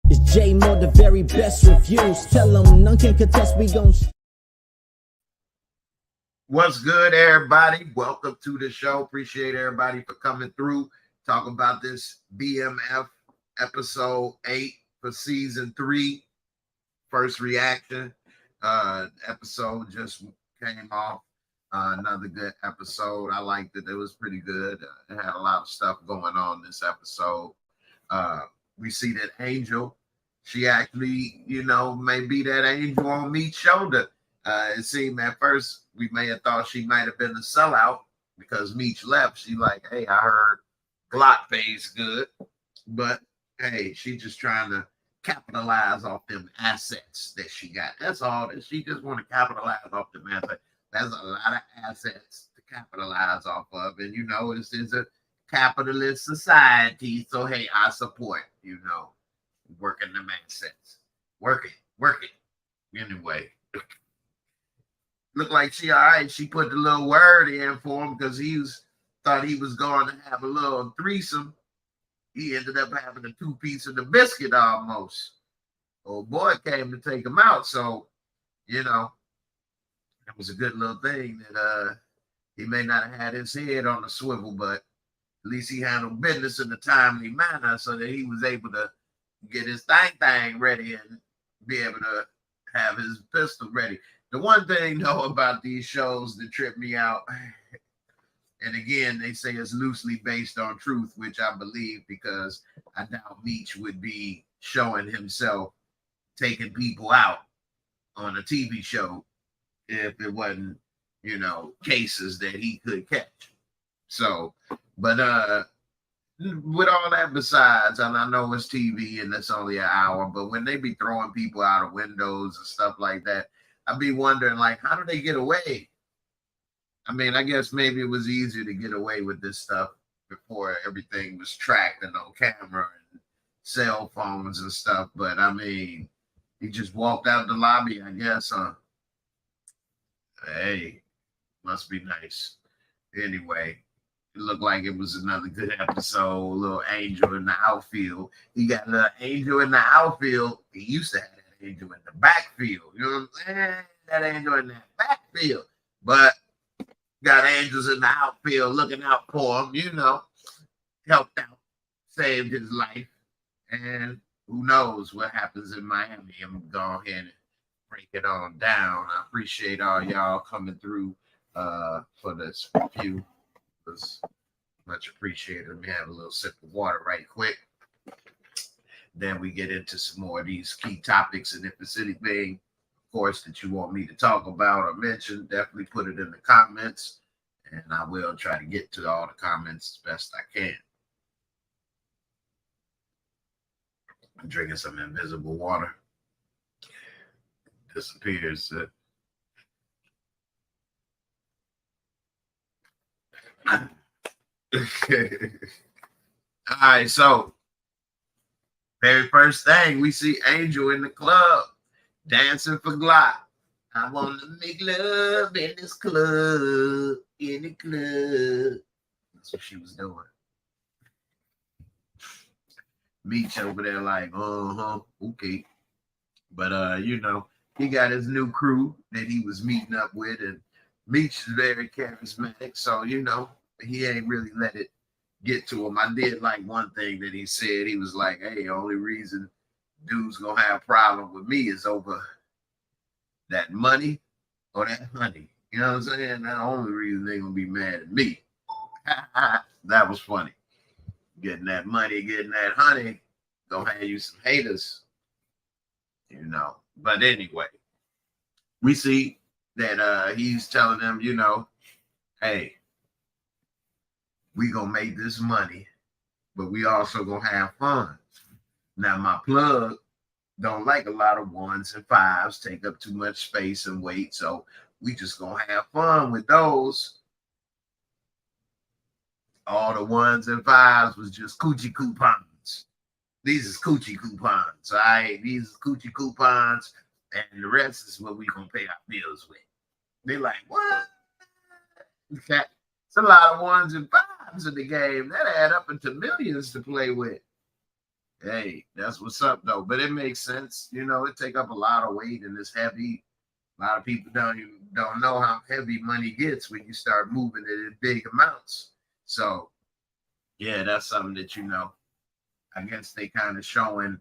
It's J-Moore, the very best reviews. Tell them none can contest, we gon' What's good, everybody? Welcome to the show. Appreciate everybody for coming through. Talk about this BMF episode 8 for season 3. First reaction. Episode just came off. Another good episode. I liked it. It was pretty good. It had a lot of stuff going on this episode. We see that Angel, she actually, may be that angel on Meech's shoulder. It seemed at first we may have thought she might have been a sellout because Meech left. She like, hey, I heard Glock pays good, but hey, she just trying to capitalize off them assets that she got. That's all. That she just want to capitalize off them assets. There's a lot of assets to capitalize off of, and this is a capitalist society. So hey, I support working them assets, work it. Anyway. Looked like she all right. She put the little word in for him because thought he was going to have a little threesome. He ended up having a 2-piece of the biscuit almost. Old boy came to take him out. So, it was a good little thing that he may not have had his head on the swivel, but at least he handled business in a timely manner so that he was able to get his thing ready and be able to have his pistol ready. The one thing, though, about these shows that trip me out, and again, they say it's loosely based on truth, which I believe because I doubt Meech would be showing himself taking people out on a TV show if it wasn't, cases that he could catch. So, but with all that besides, and I know it's TV and it's only an hour, but when they be throwing people out of windows and stuff like that, I'd be wondering, like, how do they get away? I mean, I guess maybe it was easier to get away with this stuff before everything was tracked and on camera and cell phones and stuff. But, I mean, he just walked out the lobby, I guess. Hey, must be nice. Anyway, it looked like it was another good episode. A little angel in the outfield. He got a little angel in the outfield. He used to have angel in the backfield, you know what I'm saying? That angel in that backfield, but got angels in the outfield looking out for him, helped out, saved his life, and who knows what happens in Miami. I'm gonna go ahead and break it on down. I appreciate all y'all coming through for this review. It was much appreciated. Let me have a little sip of water right quick. Then we get into some more of these key topics. And if it's anything, of course, that you want me to talk about or mention, definitely put it in the comments. And I will try to get to all the comments as best I can. I'm drinking some invisible water. Disappears. All right, so very first thing, we see Angel in the club dancing for Glock. I want to make love in this club, in the club. That's what she was doing. Meech over there like, okay. But, he got his new crew that he was meeting up with, and Meech is very charismatic, so, he ain't really let it get to him. I did like one thing that he said. He was like, hey, the only reason dude's gonna have a problem with me is over that money or that honey. You know what I'm saying? That's the only reason they're gonna be mad at me. That was funny. Getting that money, getting that honey, gonna have you some haters. But anyway, we see that he's telling them, hey, we gonna make this money, but we also gonna have fun. Now, my plug don't like a lot of 1s and 5s, take up too much space and weight, so we just gonna have fun with those. All the 1s and 5s was just coochie coupons. These is coochie coupons, all right? These is coochie coupons, and the rest is what we gonna pay our bills with. They like, what? Okay. It's a lot of 1s and 5s in the game. That add up into millions to play with. Hey, that's what's up though. But it makes sense. You know, it take up a lot of weight and it's heavy. A lot of people don't know how heavy money gets when you start moving it in big amounts. So yeah, that's something that I guess they kind of showing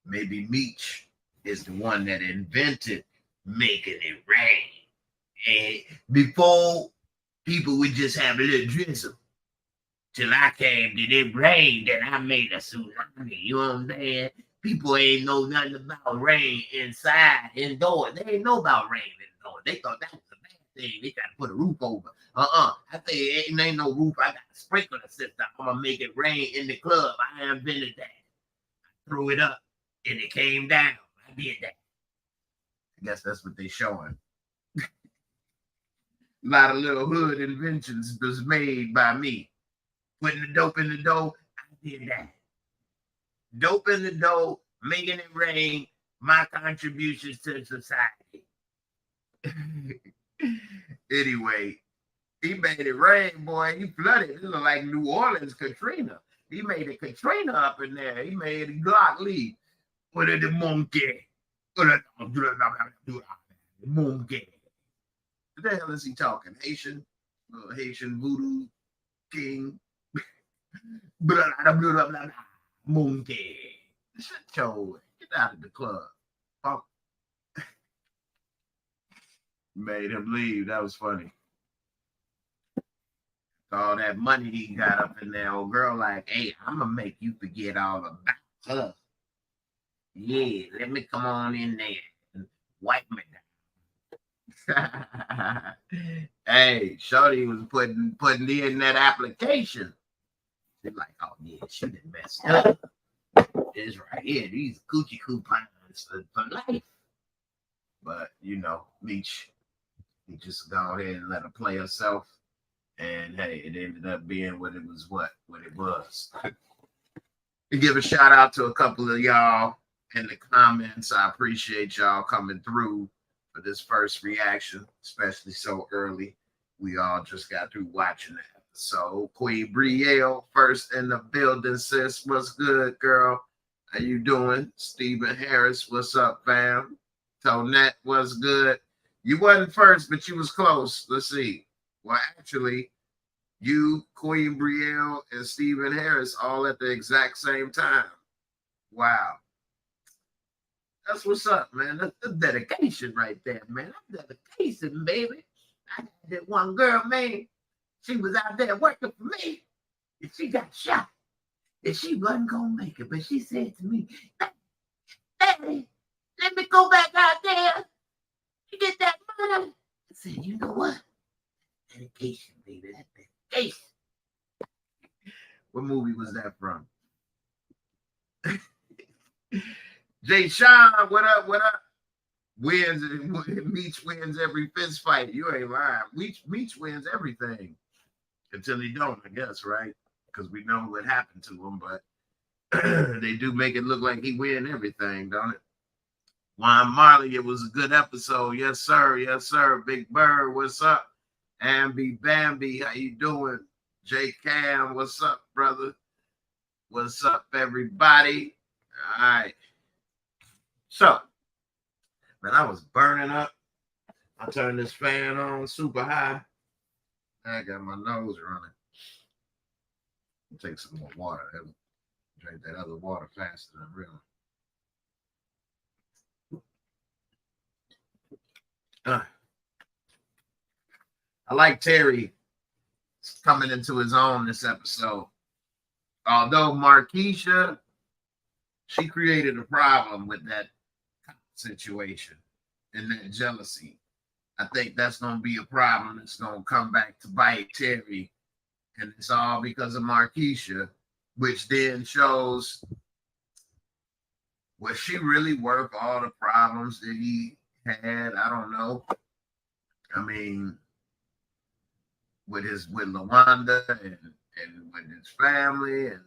maybe Meech is the one that invented making it rain. And before people would just have a little drizzle. Till I came to it rain, then I made a tsunami. You know what I'm saying? People ain't know nothing about rain inside, indoors. They ain't know about rain indoors. They thought that was a bad thing. They got to put a roof over. I say ain't no roof. I got a sprinkler system. I'm gonna make it rain in the club. I invented that. I threw it up and it came down. I did that. I guess that's what they showing. A lot of little hood inventions was made by me. Putting the dope in the dough, I did that. Dope in the dough, making it rain, my contributions to society. Anyway, he made it rain, boy. He flooded. It looked like New Orleans Katrina. He made it Katrina up in there. He made it Glock Lee. What are the monkey? Monkey. What the hell is he talking? Haitian? Haitian voodoo king? Monkey. Shut your get out of the club. Oh. Made him leave. That was funny. All that money he got up in there, old girl like, hey, I'm gonna make you forget all about her. Yeah, let me come on in there and wipe me down. Hey, Shorty was putting in that application. They're like, oh yeah, she done messed up. This right here, these coochie coupons for life. But Meech, he just go ahead and let her play herself. And hey, it ended up being what it was. To give a shout out to a couple of y'all in the comments. I appreciate y'all coming through for this first reaction, especially so early. We all just got through watching that. So Queen Brielle, first in the building, sis. What's good, girl? How you doing? Stephen Harris, what's up, fam? Tonette, what's good? You wasn't first, but you was close. Let's see. Well, actually, you, Queen Brielle, and Stephen Harris all at the exact same time. Wow. That's what's up, man. That's the dedication right there, man. That's dedication, baby. I got that one girl, man. She was out there working for me, and she got shot. And she wasn't going to make it, but she said to me, Daddy, let me go back out there and get that money. I said, you know what? Dedication, baby. That's dedication. What movie was that from? Jay Sean, what up? Meech wins every fist fight. You ain't lying. Meech wins everything. Until he don't, I guess, right? Because we know what happened to him, but they do make it look like he win everything, don't it? Juan Marley, it was a good episode. Yes, sir. Yes, sir. Big Bird, what's up? Ambi Bambi, how you doing? J Cam, what's up, brother? What's up, everybody? All right. So, man, I was burning up. I turned this fan on super high. I got my nose running. I'll take some more water. Drink that other water faster than real. I like Terry coming into his own this episode. Although Marquisha, she created a problem with that situation and that jealousy. I think that's going to be a problem that's going to come back to bite Terry. And it's all because of Marquisha, which then shows, was she really worth all the problems that he had? I don't know. I mean, with LaWanda and with his family and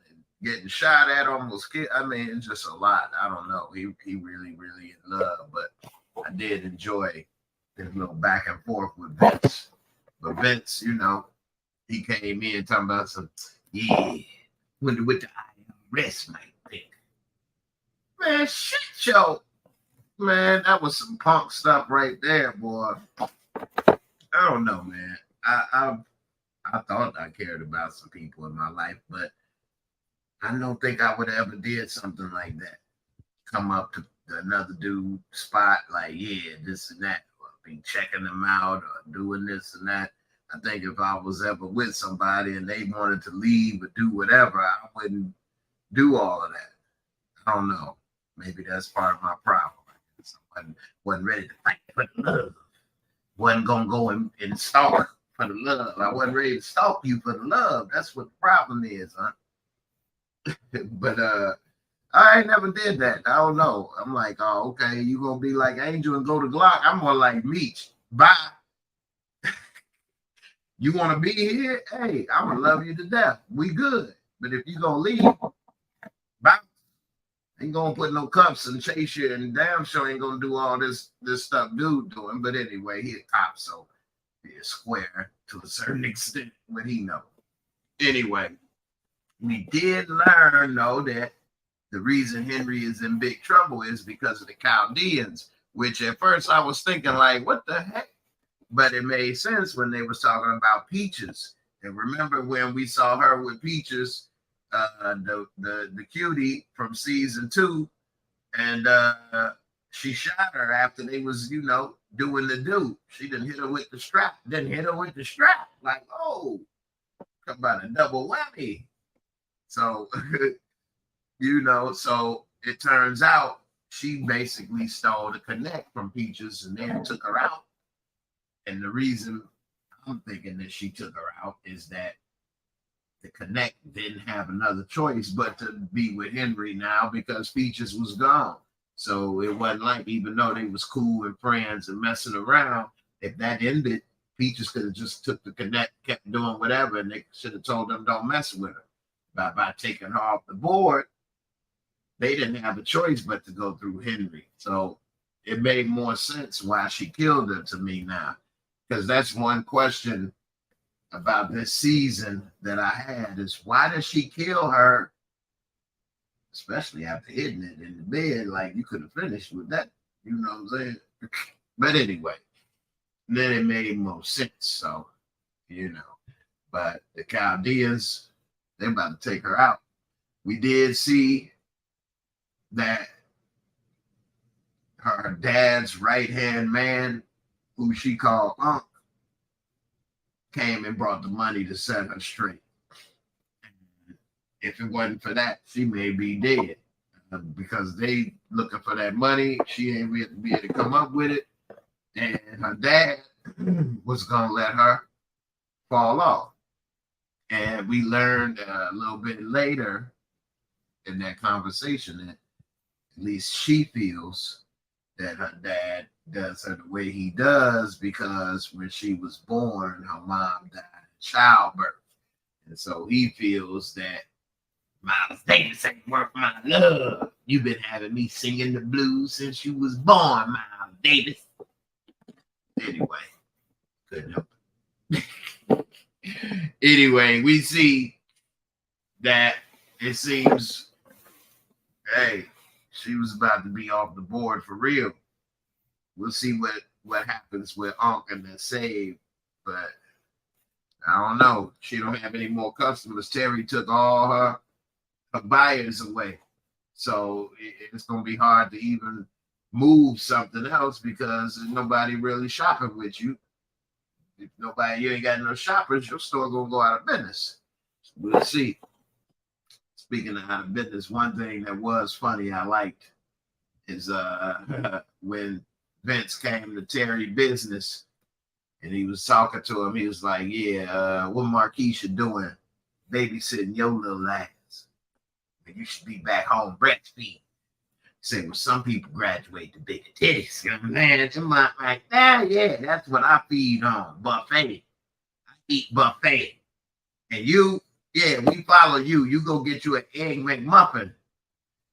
getting shot at, almost killed. I mean, it's just a lot. I don't know. He really, really in love, but I did enjoy this little back and forth with Vince. But Vince, he came in talking about some, with the IRS might think. Man, shit show. Man, that was some punk stuff right there, boy. I don't know, man. I thought I cared about some people in my life, but I don't think I would have ever did something like that. Come up to another dude spot, like, yeah, this and that, or be checking them out or doing this and that. I think if I was ever with somebody and they wanted to leave or do whatever, I wouldn't do all of that. I don't know. Maybe that's part of my problem. I wasn't ready to fight for the love. Wasn't gonna go and stalk for the love. I wasn't ready to stalk you for the love. That's what the problem is, huh? But I never did that. I don't know. I'm like, oh, okay, you gonna be like Angel and go to Glock. I'm more like Meech. Bye. You want to be here? Hey, I'm gonna love you to death. We good. But if you gonna leave, bye. Ain't gonna put no cuffs and chase you, and damn sure ain't gonna do all this stuff dude doing. But anyway, he a cop, so he is square to a certain extent what he know. Anyway, we did learn though that the reason Henry is in big trouble is because of the Chaldeans, which at first I was thinking like, what the heck? But it made sense when they was talking about Peaches. And remember when we saw her with Peaches, the cutie from season 2, and she shot her after they was, doing the do. She didn't hit her with the strap. Like, oh, talk about a double whammy. So, so it turns out she basically stole the connect from Peaches and then took her out. And the reason I'm thinking that she took her out is that the connect didn't have another choice but to be with Henry now because Peaches was gone. So it wasn't like, even though they was cool and friends and messing around, if that ended, Peaches could have just took the connect, kept doing whatever, and they should have told them don't mess with her. By taking her off the board, they didn't have a choice but to go through Henry. So it made more sense why she killed her to me now. Because that's one question about this season that I had is why does she kill her, especially after hitting it in the bed? Like, you could have finished with that, you know what I'm saying? But anyway, then it made more sense. So, but the Chaldeans, they're about to take her out. We did see that her dad's right-hand man, who she called Unc, came and brought the money to set her straight. And if it wasn't for that, she may be dead because they looking for that money. She ain't be able to come up with it. And her dad was going to let her fall off. And we learned a little bit later in that conversation that at least she feels that her dad does her the way he does because when she was born, her mom died in childbirth. And so he feels that Miles Davis ain't worth my love. You've been having me singing the blues since you was born, Miles Davis. Anyway, couldn't help it. Anyway, we see that it seems, hey, she was about to be off the board for real. We'll see what happens with Unc and the save, but I don't know. She don't have any more customers. Terry took all her buyers away, so it's gonna be hard to even move something else because there's nobody really shopping with you. If you ain't got no shoppers, your store gonna go out of business. So we'll see. Speaking of out of business, one thing that was funny I liked is when Vince came to Terry business and he was talking to him, he was like, yeah, what Marquisha doing? Babysitting your little ass. You should be back home breastfeeding. Say, well, some people graduate to bigger titties. You know what I'm saying? Like, yeah, that's what I feed on. Buffet. I eat buffet. And you, yeah, we follow you. You go get you an egg McMuffin.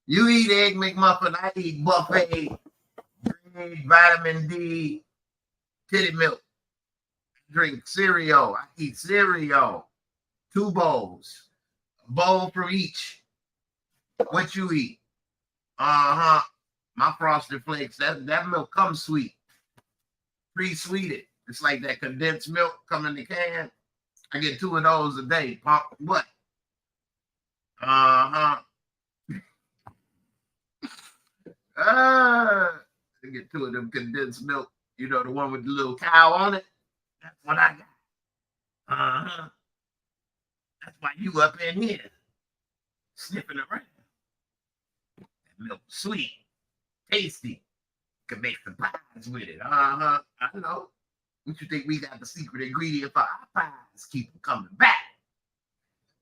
You eat egg McMuffin. I eat buffet. Drink vitamin D. Titty milk. Drink cereal. I eat cereal. 2 bowls. A bowl from each. What you eat? My Frosted Flakes, that milk comes sweet, pre-sweeted. It's like that condensed milk come in the can. I get 2 of those a day. Pump what? I get 2 of them condensed milk. You know, the one with the little cow on it. That's what I got. That's why you up in here sniffing around. That milk sweet, tasty. Can make some pies with it. I know. What you think we got the secret ingredient for our pies? Keep them coming back.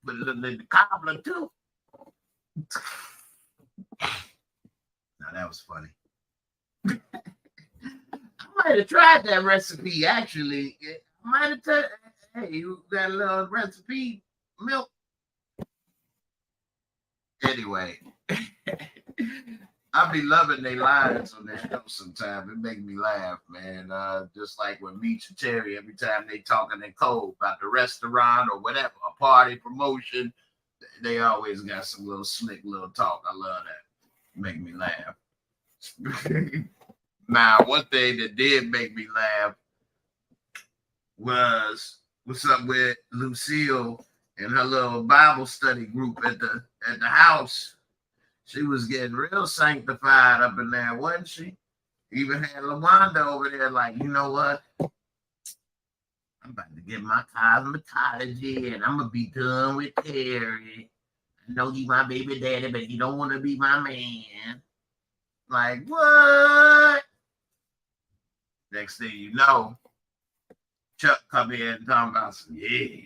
Put a little in the cobbler too. Now that was funny. I might have tried that recipe actually. I might have tried. Hey, you got a little recipe milk. Anyway. I be loving their lines on their show sometimes. It make me laugh, man. Just like when Meech and Terry, every time they talking in code about the restaurant or whatever, a party promotion, they always got some little slick little talk. I love that. Make me laugh. Now, one thing that did make me laugh was what's up with Lucille and her little Bible study group at the house. She was getting real sanctified up in there, wasn't she? Even had LaWanda over there like, you know what? I'm about to get my cosmetology and I'm going to be done with Terry. I know he's my baby daddy, but he don't want to be my man. Like, what? Next thing you know, Chuck come in and talking about some, yeah.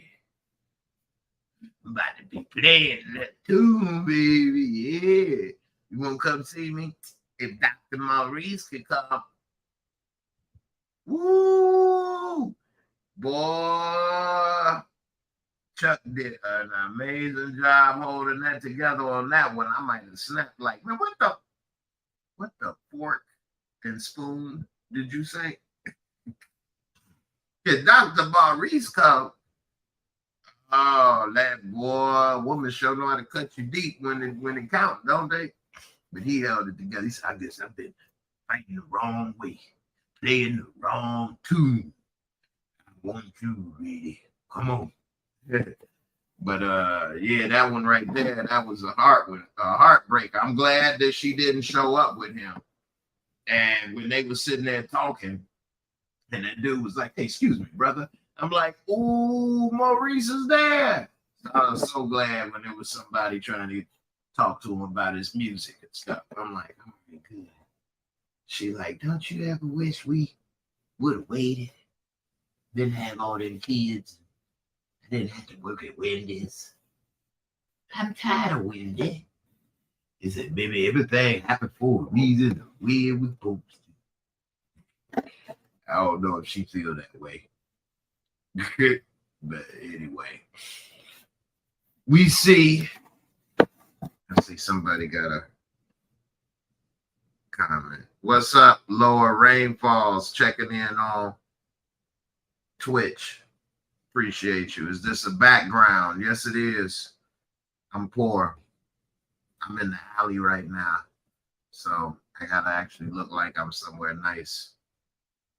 I'm about to be playing that tune, baby. Yeah. You want to come see me? If Dr. Maurice could come. Woo! Boy. Chuck did an amazing job holding that together on that one. I might have snapped like, man, what the fork and spoon did you say? If Dr. Maurice come, oh, that woman sure know how to cut you deep when it counts, don't they? But he held it together. He said, I guess I've been fighting the wrong way, playing the wrong tune. I want you, really. Come on. But yeah, that one right there, that was a heartbreak. I'm glad that she didn't show up with him. And when they were sitting there talking, and that dude was like, hey, excuse me, brother. I'm like, ooh, Maurice is there. I was so glad when there was somebody trying to talk to him about his music and stuff. I'm like, oh my good. She like, don't you ever wish we would have waited? Didn't have all them kids. I didn't have to work at Wendy's. I'm tired of Wendy. He said, baby, everything happened for a reason, the way it was supposed to. I don't know if she feel that way. But anyway, we see. I see somebody got a comment. What's up, Lower Rainfalls? Checking in on Twitch. Appreciate you. Is this a background? Yes, it is. I'm poor. I'm in the alley right now, so I gotta actually look like I'm somewhere nice.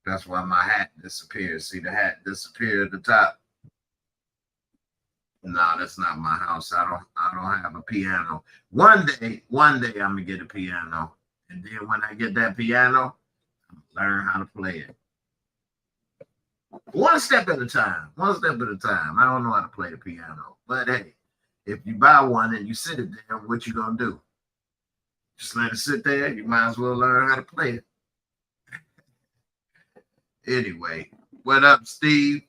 That's why my hat disappears. See the hat disappear at the top. No, that's not my house. I don't have a piano. One day I'm gonna get a piano. And then when I get that piano, I'm gonna learn how to play it. One step at a time. One step at a time. I don't know how to play the piano. But hey, if you buy one and you sit it there, what you gonna do? Just let it sit there. You might as well learn how to play it. Anyway, what up, Steve?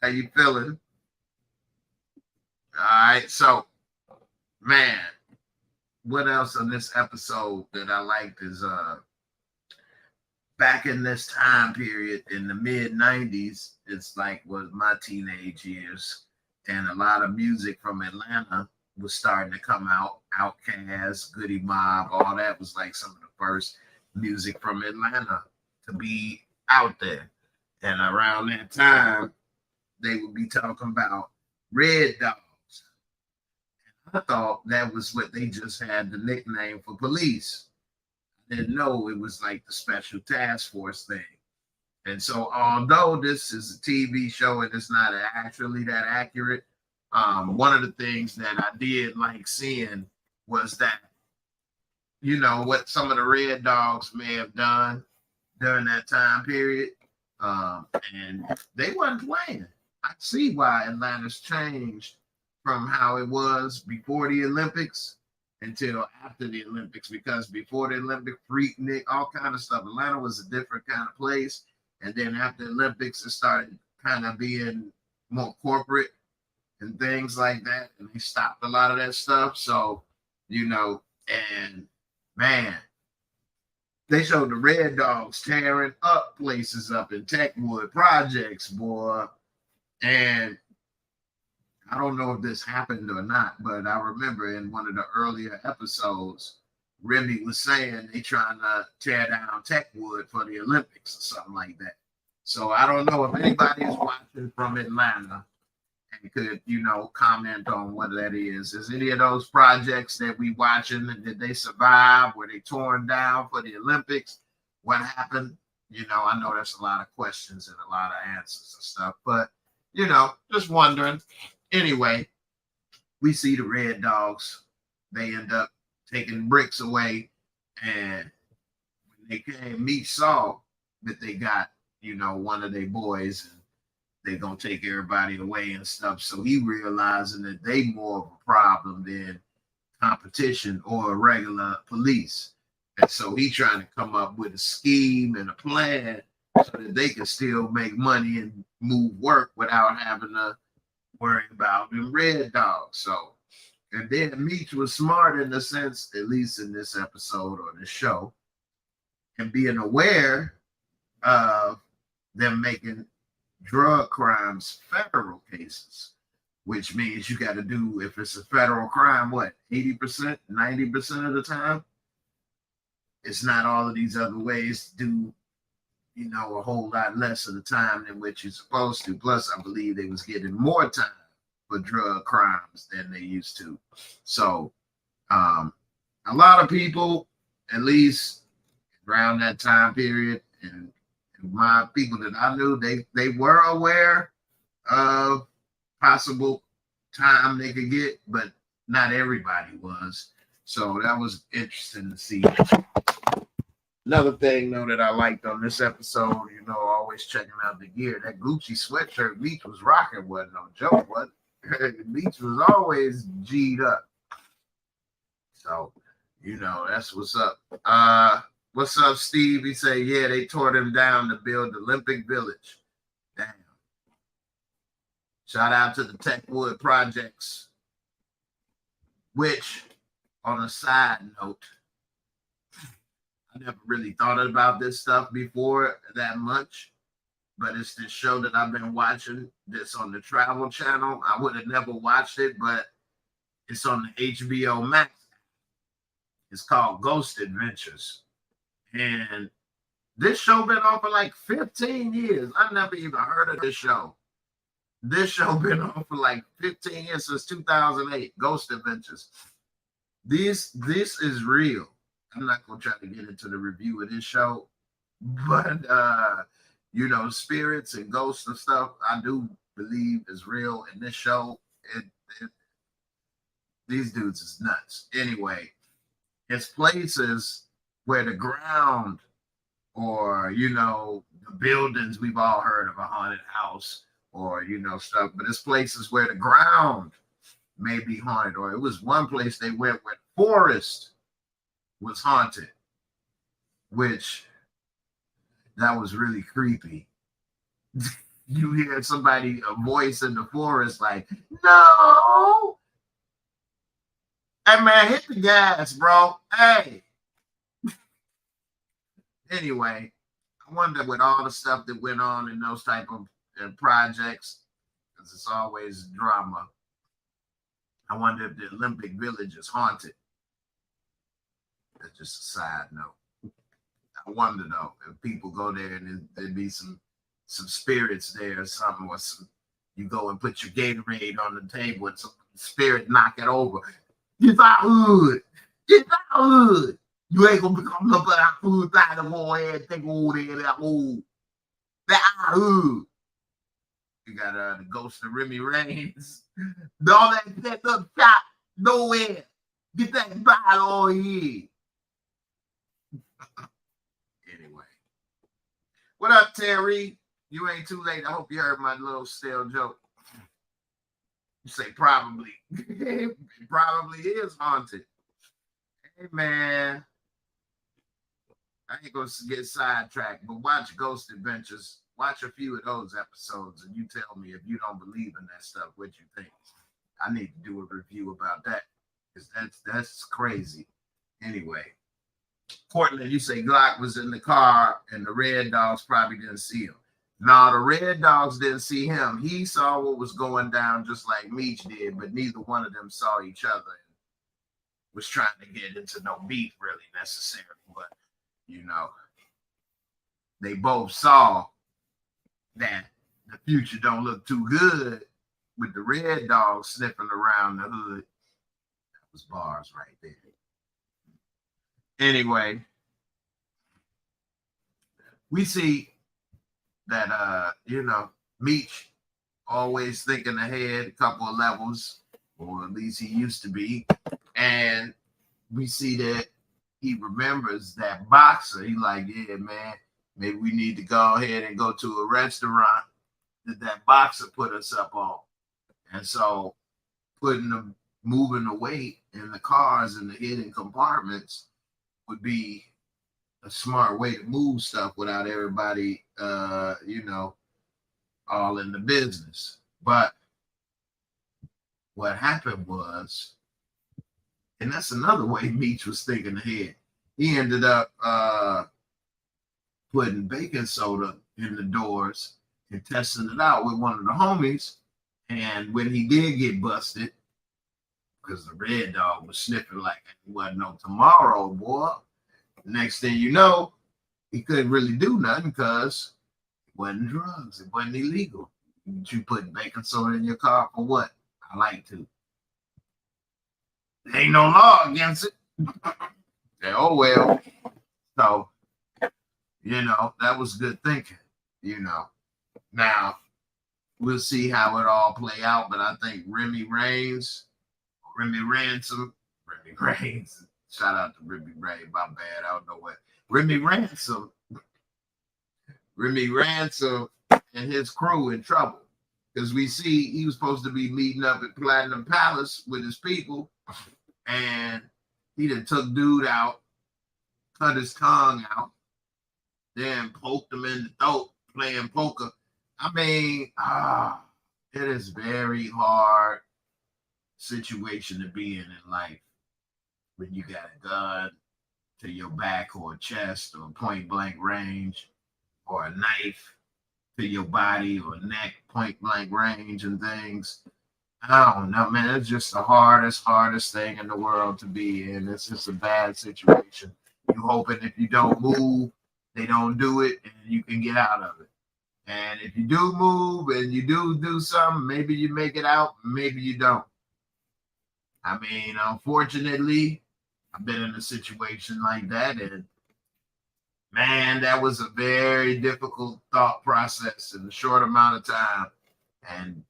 How you feeling? All right, so, man, what else on this episode that I liked is back in this time period in the mid-90s, it's like was my teenage years, and a lot of music from Atlanta was starting to come out. Outkast, Goody Mob, all that was like some of the first music from Atlanta to be out there. And around that time, they would be talking about Red Dogs. And I thought that was what they just had the nickname for police. I didn't know it was like the special task force thing. And so, although this is a TV show and it's not actually that accurate, one of the things that I did like seeing was that, you know, what some of the Red Dogs may have done during that time period. And they wasn't playing. I see why Atlanta's changed from how it was before the Olympics until after the Olympics, because before the Olympic Freaknik, all kind of stuff, Atlanta was a different kind of place. And then after the Olympics, it started kind of being more corporate and things like that. And they stopped a lot of that stuff. So, you know, and man, they showed the Red Dogs tearing up places up in Techwood projects, boy. And I don't know if this happened or not, but I remember in one of the earlier episodes, Remy was saying they trying to tear down Techwood for the Olympics or something like that. So I don't know if anybody is watching from Atlanta and could, you know, comment on what that is. Is any of those projects that we watching, did they survive? Were they torn down for the Olympics? What happened? You know, I know there's a lot of questions and a lot of answers and stuff, but, you know, just wondering. Anyway, we see the Red Dogs. They end up taking bricks away, and when they came, Meech saw that they got, you know, one of their boys, and they're gonna take everybody away and stuff. So he realizing that they more of a problem than competition or regular police. And so he trying to come up with a scheme and a plan so that they can still make money and move work without having to worry about them Red Dogs. So, and then Meech was smart in the sense, at least in this episode or the show, and being aware of them making drug crimes federal cases, which means you got to do, if it's a federal crime, what, 80%, 90% of the time? It's not all of these other ways to do, you know, a whole lot less of the time than what you're supposed to. Plus, I believe they was getting more time for drug crimes than they used to. So, a lot of people, at least around that time period, and my people that I knew, they were aware of possible time they could get, but not everybody was. So that was interesting to see. Another thing, though, that I liked on this episode, you know, always checking out the gear. That Gucci sweatshirt Meech was rocking wasn't no joke, wasn't it? Meech was always G'd up. So, you know, that's what's up. What's up, Steve? He say, yeah, they tore them down to build Olympic Village. Damn. Shout out to the Techwood projects, which, on a side note, I never really thought about this stuff before that much, but it's this show that I've been watching that's on the Travel Channel. I would have never watched it, but it's on the HBO Max. It's called Ghost Adventures. And this show been on for like 15 years. I never even heard of this show. This show been on for like 15 years, since 2008, Ghost Adventures. This is real. I'm not going to try to get into the review of this show, but, you know, spirits and ghosts and stuff, I do believe is real. In this show, these dudes is nuts. Anyway, it's places where the ground or, you know, the buildings, we've all heard of a haunted house or, you know, stuff, but it's places where the ground may be haunted. Or it was one place they went where the forest was haunted, which that was really creepy. You hear somebody, a voice in the forest like, no. Hey, man, hit the gas, bro. Hey. Anyway, I wonder with all the stuff that went on in those type of projects, because it's always drama, I wonder if the Olympic Village is haunted. That's just a side note. I wonder, though, if people go there and there'd be some spirits there or something, or some, you go and put your Gatorade on the table and some spirit knock it over. Get out hood. Get out hood. You ain't gonna become up at that food side of go ahead and take over there that old that hood. You got the ghost of Remy Reigns. All that set up shop nowhere. Get that bottle on here. Anyway. What up, Terry? You ain't too late. I hope you heard my little stale joke. You say probably. It probably is haunted. Hey, man. I ain't going to get sidetracked, but watch Ghost Adventures. Watch a few of those episodes, and you tell me if you don't believe in that stuff, what you think. I need to do a review about that, because that's crazy. Anyway. Portland, you say Glock was in the car, and the Red Dogs probably didn't see him. No, the Red Dogs didn't see him. He saw what was going down just like Meech did, but neither one of them saw each other and was trying to get into no beef really necessarily. But, you know, they both saw that the future don't look too good with the Red Dogs sniffing around the hood. That was bars right there. Anyway, we see that, you know, Meech always thinking ahead a couple of levels, or at least he used to be. And we see that he remembers that boxer. He like, yeah, man, maybe we need to go ahead and go to a restaurant that boxer put us up on. And so moving the weight in the cars and the hidden compartments would be a smart way to move stuff without everybody, you know, all in the business. But what happened was, and that's another way Meech was thinking ahead. He ended up putting baking soda in the doors and testing it out with one of the homies. And when he did get busted, because the Red Dog was sniffing like it wasn't no tomorrow, boy. Next thing you know, he couldn't really do nothing because it wasn't drugs. It wasn't illegal. You put baking soda in your car for what? I like to. There ain't no law against it. Oh, well. So, you know, that was good thinking, you know. Now, we'll see how it all play out, but I think Remy Reigns, shout out to Remy Reigns, my bad, I don't know what. Remy Ransom and his crew in trouble. Because we see he was supposed to be meeting up at Platinum Palace with his people, and he done took dude out, cut his tongue out, then poked him in the throat playing poker. I mean, it is very hard situation to be in life when you got a gun to your back or chest or point blank range, or a knife to your body or neck point blank range and things. I don't know, man. It's just the hardest thing in the world to be in. It's just a bad situation. You hoping if you don't move, they don't do it and you can get out of it. And if you do move and you do something, maybe you make it out, maybe you don't. I mean, unfortunately, I've been in a situation like that, and man, that was a very difficult thought process in a short amount of time. And,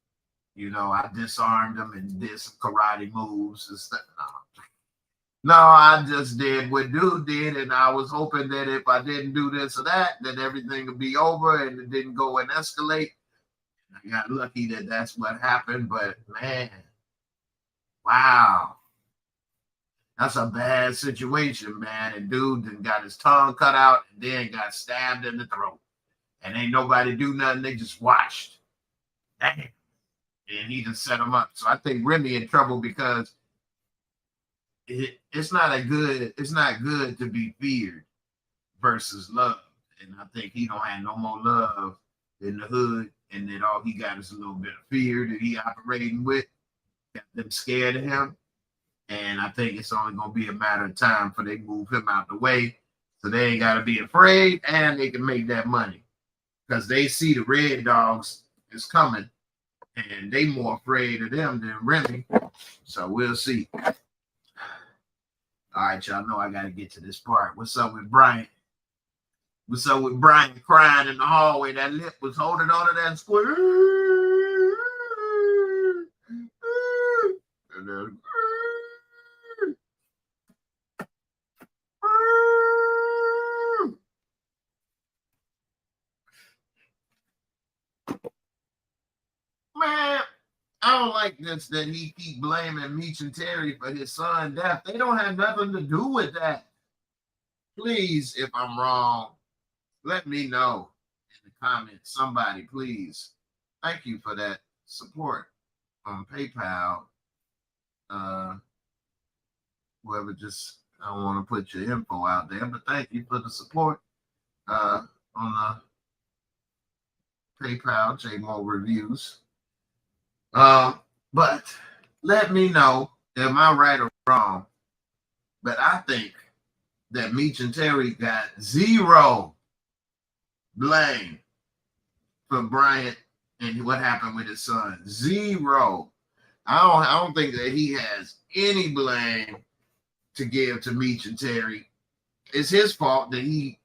you know, I disarmed him and did some karate moves and stuff. No, I just did what dude did, and I was hoping that if I didn't do this or that everything would be over and it didn't go and escalate. I got lucky that that's what happened, but man, wow. That's a bad situation, man. And dude then got his tongue cut out and then got stabbed in the throat. And ain't nobody do nothing. They just watched. Damn. And he just set him up. So I think Remy in trouble because it's not good to be feared versus love. And I think he don't have no more love in the hood. And then all he got is a little bit of fear that he operating with. Got them scared of him. And I think it's only going to be a matter of time for they move him out the way. So they ain't got to be afraid and they can make that money. Because they see the Red Dogs is coming. And they more afraid of them than Remy. So we'll see. All right, y'all know I got to get to this part. What's up with Bryant? What's up with Bryant crying in the hallway? That lip was holding on to that square. And then, man, I don't like this that he keep blaming Meech and Terry for his son's death. They don't have nothing to do with that. Please, if I'm wrong, let me know in the comments. Somebody, please. Thank you for that support on PayPal. Whoever just, I don't want to put your info out there, but thank you for the support on the PayPal, JAYMOOREREVIEWS. But let me know, am I right or wrong? But I think that Meech and Terry got zero blame for Bryant and what happened with his son. Zero. I don't think that he has any blame to give to Meech and Terry. It's his fault that he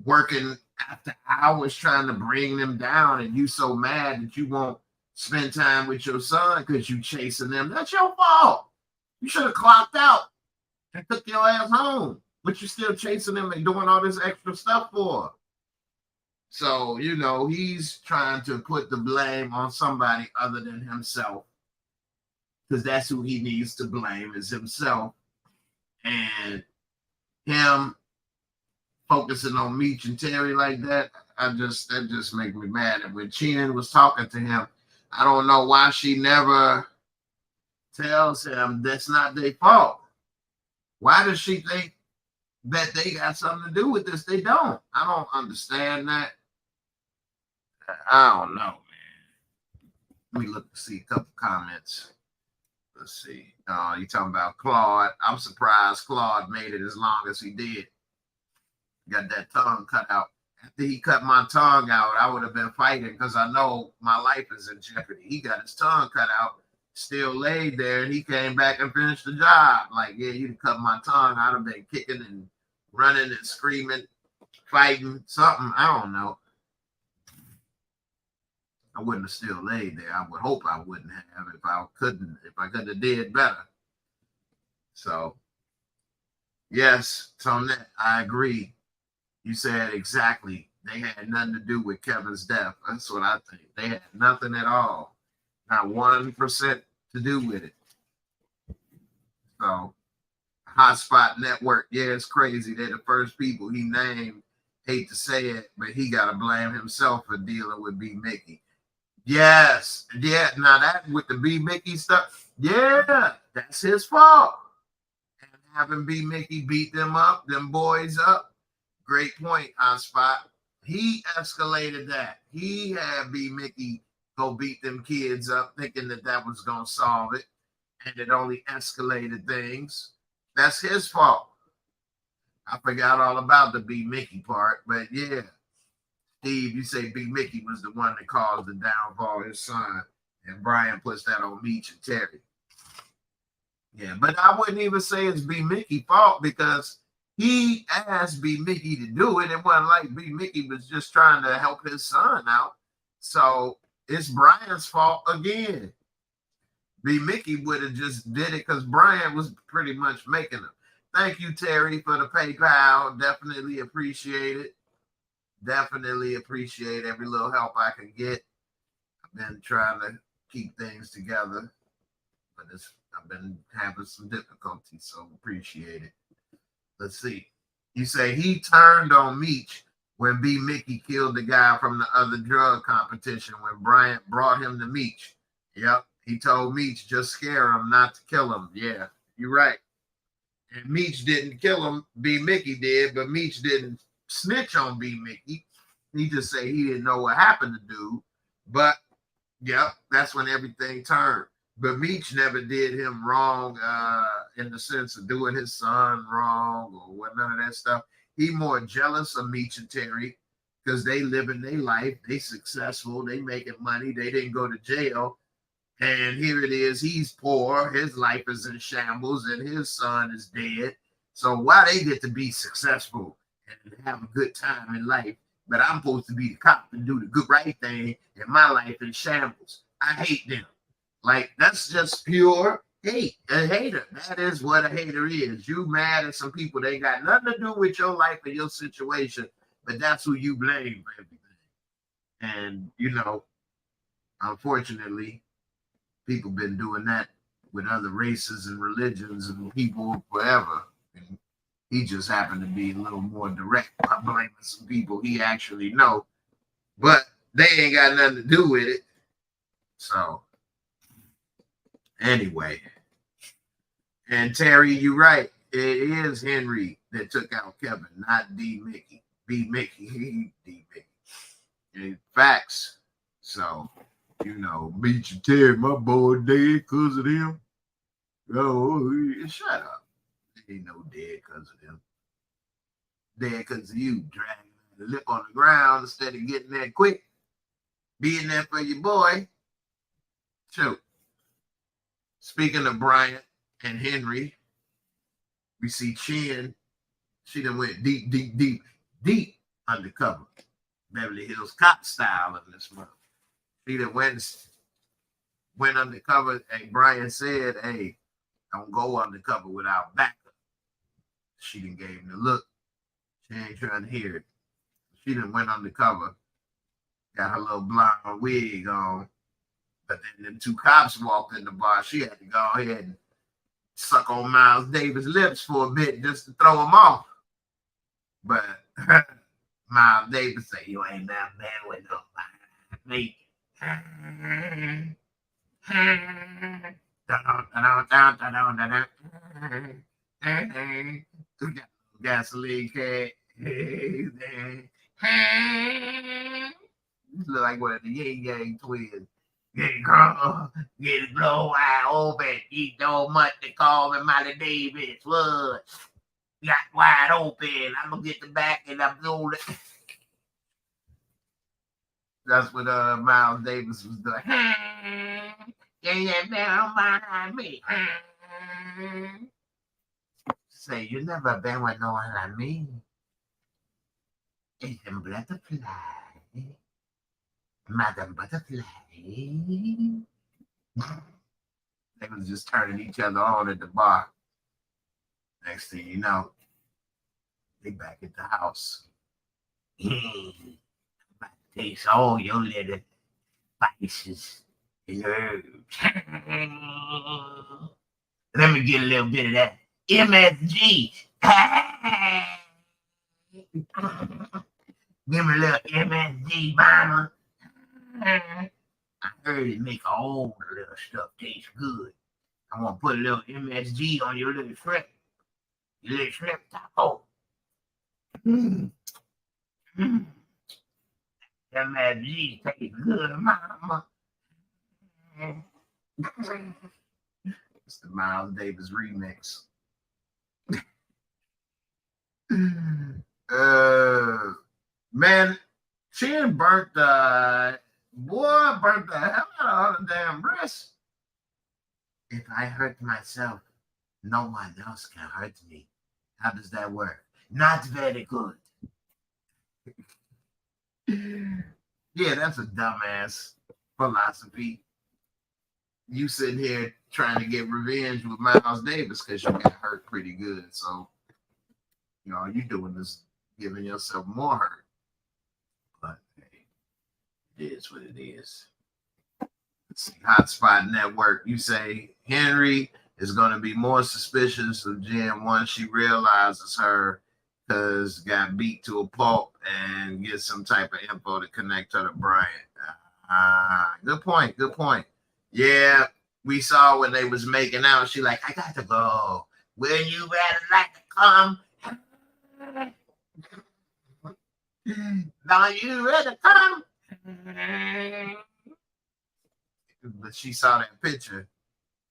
working after hours trying to bring them down, and you so mad that you won't spend time with your son because you chasing them. That's your fault. You should have clocked out and took your ass home, but you're still chasing them and doing all this extra stuff for. So, you know, he's trying to put the blame on somebody other than himself, because that's who he needs to blame, is himself. And him focusing on Meech and Terry like that, that just make me mad. And when Chin was talking to him, I don't know why she never tells him that's not their fault. Why does she think that they got something to do with this? They don't. I don't understand that. I don't know, man. Let me look to see a couple comments. Let's see. You talking about Claude. I'm surprised Claude made it as long as he did. Got that tongue cut out. After he cut my tongue out, I would have been fighting because I know my life is in jeopardy. He got his tongue cut out, still laid there, and he came back and finished the job. Like, yeah, you'd cut my tongue. I'd have been kicking and running and screaming, fighting, something. I don't know. I wouldn't have still laid there. I would hope I wouldn't have if I could have did better. So, yes, Tonette, I agree. You said exactly. They had nothing to do with Kevin's death. That's what I think. They had nothing at all. Not 1% to do with it. So, Hotspot Network, yeah, it's crazy. They're the first people he named. Hate to say it, but he got to blame himself for dealing with B. Mickey. Yes. Yeah. Now that with the B. Mickey stuff, yeah, that's his fault. And having B. Mickey beat them up, them boys up. Great point, Hotspot. He escalated that. He had B. Mickey go beat them kids up, thinking that that was going to solve it. And it only escalated things. That's his fault. I forgot all about the B. Mickey part, but yeah. Steve, you say B. Mickey was the one that caused the downfall of his son, and Brian puts that on Meech and Terry. Yeah, but I wouldn't even say it's B. Mickey's fault because he asked B. Mickey to do it. It wasn't like B. Mickey was just trying to help his son out. So it's Brian's fault again. B. Mickey would have just did it because Brian was pretty much making him. Thank you, Terry, for the PayPal. Definitely appreciate it. Definitely appreciate every little help I can get. I've been trying to keep things together, but I've been having some difficulty, so appreciate it. Let's see. You say he turned on Meech when B. Mickey killed the guy from the other drug competition when Bryant brought him to Meech. Yep. He told Meech just scare him, not to kill him. Yeah, you're right. And Meech didn't kill him. B. Mickey did, but Meech didn't snitch on B. Mickey. He just said he didn't know what happened to dude. But, yep, that's when everything turned. But Meech never did him wrong in the sense of doing his son wrong or what, none of that stuff. He more jealous of Meech and Terry because they living their life. They successful. They making money. They didn't go to jail. And here it is. He's poor. His life is in shambles, and his son is dead. So why they get to be successful and have a good time in life, but I'm supposed to be the cop and do the good right thing, and my life in shambles. I hate them. Like, that's just pure hate. A hater. That is what a hater is. You mad at some people that ain't got nothing to do with your life or your situation, but that's who you blame for everything. And, you know, unfortunately, people been doing that with other races and religions and people forever. And he just happened to be a little more direct by blaming some people he actually know, but they ain't got nothing to do with it. So anyway, and Terry, you're right. It is Henry that took out Kevin, not D Mickey. B Mickey, D Mickey. And facts. So, you know, Meech and Terry, my boy dead because of them. Oh, shut up. Ain't no dead because of them. Dead because of you dragging the lip on the ground instead of getting there quick. Being there for your boy. Shoot. Speaking of Bryant and Henry, we see Chin. She done went deep undercover. Beverly Hills Cop style in this month. She done went undercover, and Bryant said, hey, don't go undercover without backup. She done gave him the look. She ain't trying to hear it. She done went undercover, got her little blonde wig on, but then them two cops walked in the bar. She had to go ahead and suck on Miles Davis' lips for a bit just to throw him off. But Miles Davis say, you ain't that bad with nobody. Gasoline can. Look like one of the Yin Yang twins. Get it, girl. Get it blow wide open. Eat no much to call me Miley Davis. What? Got wide open. I'm gonna get the back and I'm doing it. That's what Miles Davis was doing. Can't down behind me. Say you never been with no one like me. It's a butterfly. Madam Butterfly. They was just turning each other on at the bar. Next thing you know, they back at the house. About to taste all your little spices and herbs. Let me get a little bit of that MSG. Give me a little MSG, mama. I heard it make all the little stuff taste good. I want to put a little MSG on your little shrimp. Your little shrimp taco. MSG tastes good, mama. It's the Miles Davis remix. Man, Chin burnt the hell out of her damn breast. If I hurt myself, no one else can hurt me. How does that work? Not very good. Yeah, that's a dumbass philosophy. You sitting here trying to get revenge with Miles Davis because you got hurt pretty good. So, you know, all you doing is giving yourself more hurt. But hey, it is what it is. Let's see, Hotspot Network. You say Henry is going to be more suspicious of Jen once she realizes her because got beat to a pulp and get some type of info to connect her to Bryant. Good point. Good point. Yeah, we saw when they was making out. She like, I got to go. Will you rather like to come? Don't you rather come? But she saw that picture.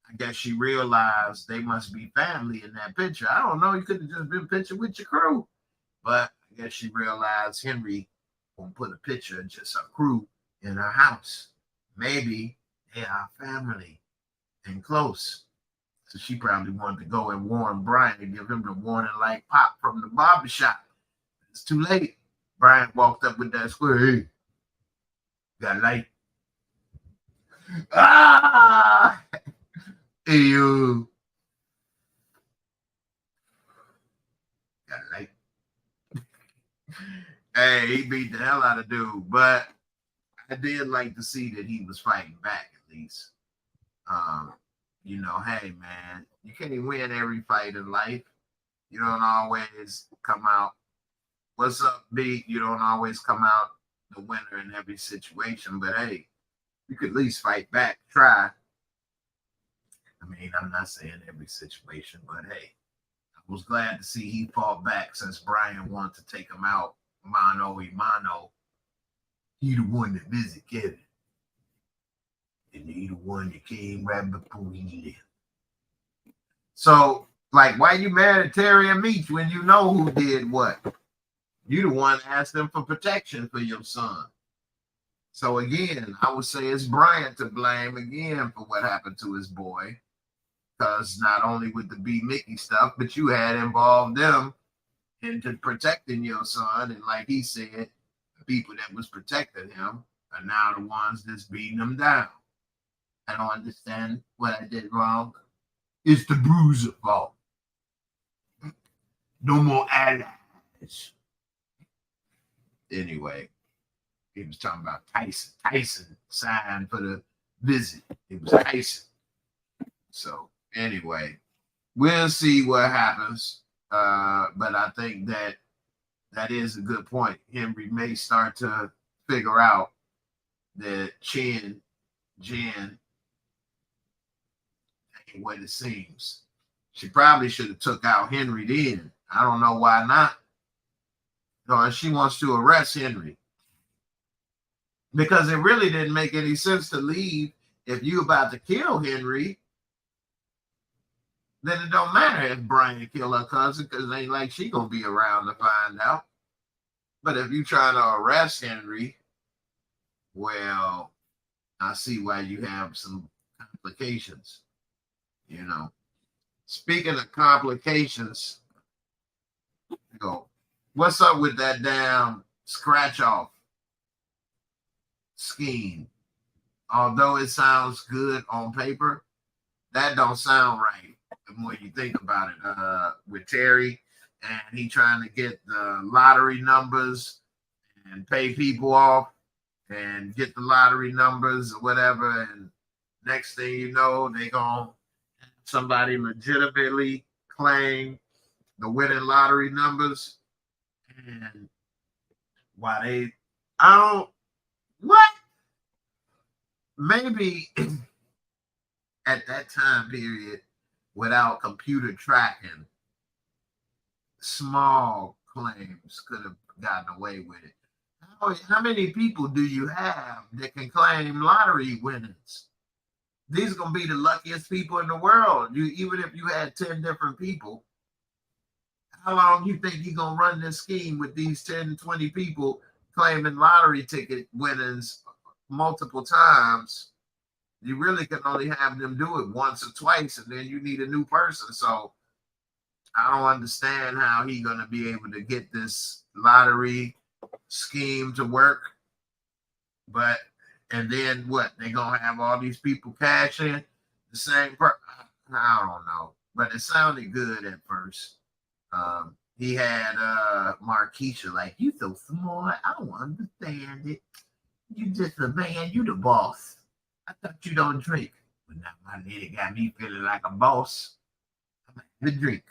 I guess she realized they must be family in that picture. I don't know. You could have just been pictured with your crew. But I guess she realized Henry won't put a picture of just her crew in her house. Maybe they are family and close. So she probably wanted to go and warn Bryant and give him the warning like Pop from the barbershop. It's too late. Bryant walked up with that square. Hey, got light. Ah! Hey, you. Got light. Hey, he beat the hell out of dude, but I did like to see that he was fighting back at least. You know, hey man, you can't win every fight in life. You don't always come out. What's up, B? You don't always come out the winner in every situation, but hey, you could at least fight back, try. I mean, I'm not saying every situation, but hey, I was glad to see he fought back since Bryant wanted to take him out mano a mano. He the one that visited Kevin. And he the one that came right before he left. So, like, why you mad at Terry and Meech when you know who did what? You the one asked them for protection for your son. So again, I would say it's Bryant to blame again for what happened to his boy. Because not only with the B Mickey stuff, but you had involved them into protecting your son. And like he said, the people that was protecting him are now the ones that's beating him down. I don't understand what I did wrong. It's the bruiser fault. No more allies. Anyway, he was talking about Tyson. Tyson signed for the visit. It was Tyson. So anyway, we'll see what happens. But I think that is a good point. Henry may start to figure out that Jen ain't what it seems. She probably should have took out Henry then. I don't know why not. No, she wants to arrest Henry. Because it really didn't make any sense to leave if you about to kill Henry. Then it don't matter if Bryant killed her cousin because it ain't like she gonna be around to find out. But if you trying to arrest Henry, well, I see why you have some complications. You know, speaking of complications, what's up with that damn scratch off scheme? Although it sounds good on paper, that don't sound right the more you think about it. With Terry and he trying to get the lottery numbers and pay people off and get the lottery numbers or whatever. And next thing you know, they gonna somebody legitimately claim the winning lottery numbers. And why what? Maybe at that time period, without computer tracking, small claims could have gotten away with it. How many people do you have that can claim lottery winnings? These are going to be the luckiest people in the world. Even if you had 10 different people, how long do you think you're going to run this scheme with these 10, 20 people claiming lottery ticket winnings multiple times? You really can only have them do it once or twice, and then you need a new person. So I don't understand how he's going to be able to get this lottery scheme to work. But, and then what? They're going to have all these people cash in the same person. I don't know. But it sounded good at first. He had Marquisha like, you so smart. I don't understand it. You just a man. You the boss. I thought you don't drink. But now my lady got me feeling like a boss. I'm like, the drink.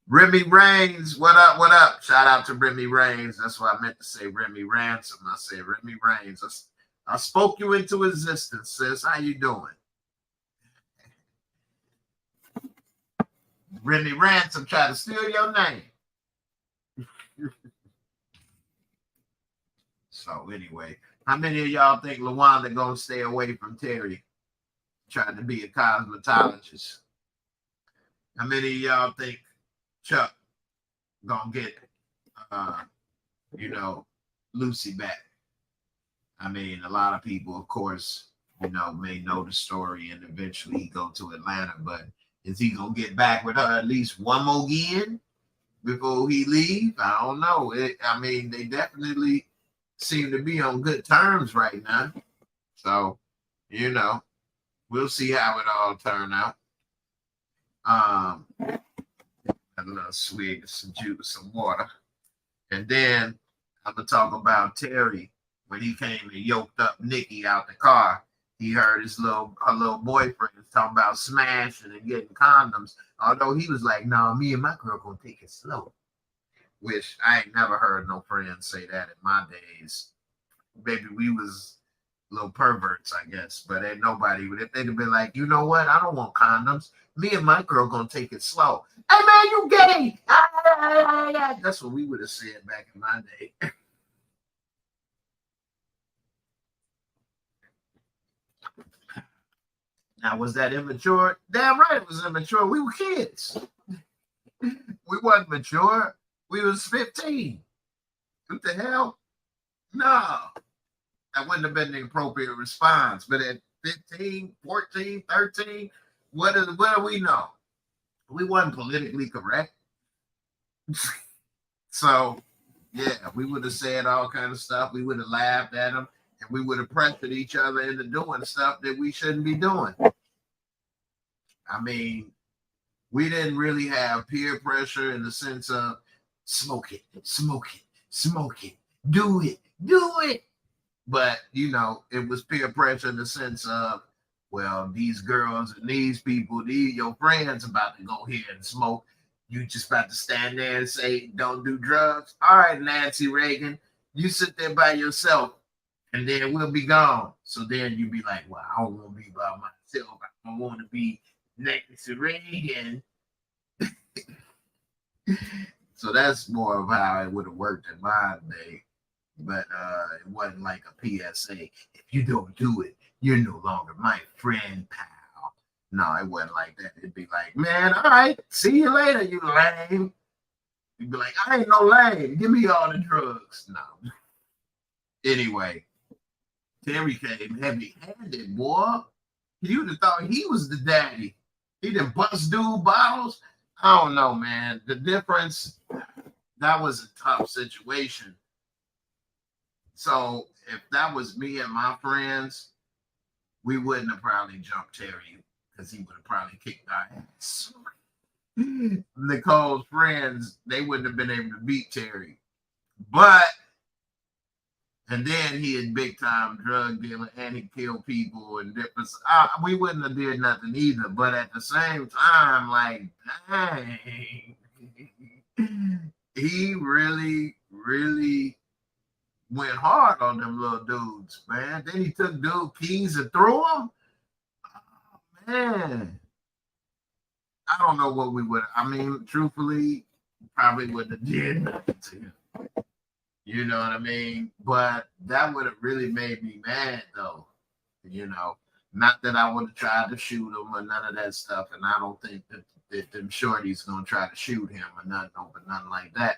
Remy Reigns, what up, what up? Shout out to Remy Reigns. That's what I meant to say, Remy Ransom. I said Remy Reigns. I spoke you into existence, sis. How you doing? Remy Ransom tried to steal your name. So anyway, how many of y'all think LaWanda gonna stay away from Terry trying to be a cosmetologist? How many of y'all think Chuck gonna get Lucy back? I mean, a lot of people, of course, may know the story and eventually he go to Atlanta. But is he gonna get back with her at least one more again before he leave? I don't know. I mean, they definitely seem to be on good terms right now. So, we'll see how it all turn out. A little swig of some juice, some water. And then I'm gonna talk about Terry when he came and yoked up Nikki out the car. He heard her little boyfriend talking about smashing and getting condoms. Although he was like, "No, me and my girl gonna take it slow." Which I ain't never heard no friends say that in my days. Maybe we was little perverts, I guess. But ain't nobody would. If they'd have been like, "You know what? I don't want condoms. Me and my girl gonna take it slow." Hey man, you gay? That's what we would have said back in my day. Now, was that immature? Damn right it was immature. We were kids. We wasn't mature. We was 15. What the hell? No. That wouldn't have been the appropriate response. But at 15, 14, 13, what do we know? We wasn't politically correct. So, yeah, we would have said all kind of stuff. We would have laughed at them. And we would have pressured each other into doing stuff that we shouldn't be doing. I mean, we didn't really have peer pressure in the sense of smoke it, do it. But, it was peer pressure in the sense of, well, these girls and these people, your friends about to go here and smoke. You just about to stand there and say, don't do drugs. All right, Nancy Reagan, you sit there by yourself. And then we'll be gone. So then you be like, well, I don't want to be by myself. I don't want to be next to Reagan. So that's more of how it would have worked in my day. But it wasn't like a PSA. If you don't do it, you're no longer my friend, pal. No, it wasn't like that. It'd be like, man, all right, see you later, you lame. You'd be like, I ain't no lame. Give me all the drugs. No. Anyway. Terry came heavy-handed, boy. You would have thought he was the daddy. He done bust dude bottles. I don't know, man. The difference, that was a tough situation. So if that was me and my friends, we wouldn't have probably jumped Terry because he would have probably kicked our ass. Nicole's friends, they wouldn't have been able to beat Terry. And then he had big time drug dealer and he killed people and different. We wouldn't have did nothing either. But at the same time, like, dang, he really, really went hard on them little dudes, man. Then he took dude keys and threw them. Oh, man. I don't know what we would. I mean, truthfully, probably wouldn't have did nothing to him. You know what I mean? But that would have really made me mad, though. Not that I would have tried to shoot him or none of that stuff. And I don't think that them shorties going to try to shoot him or nothing like that.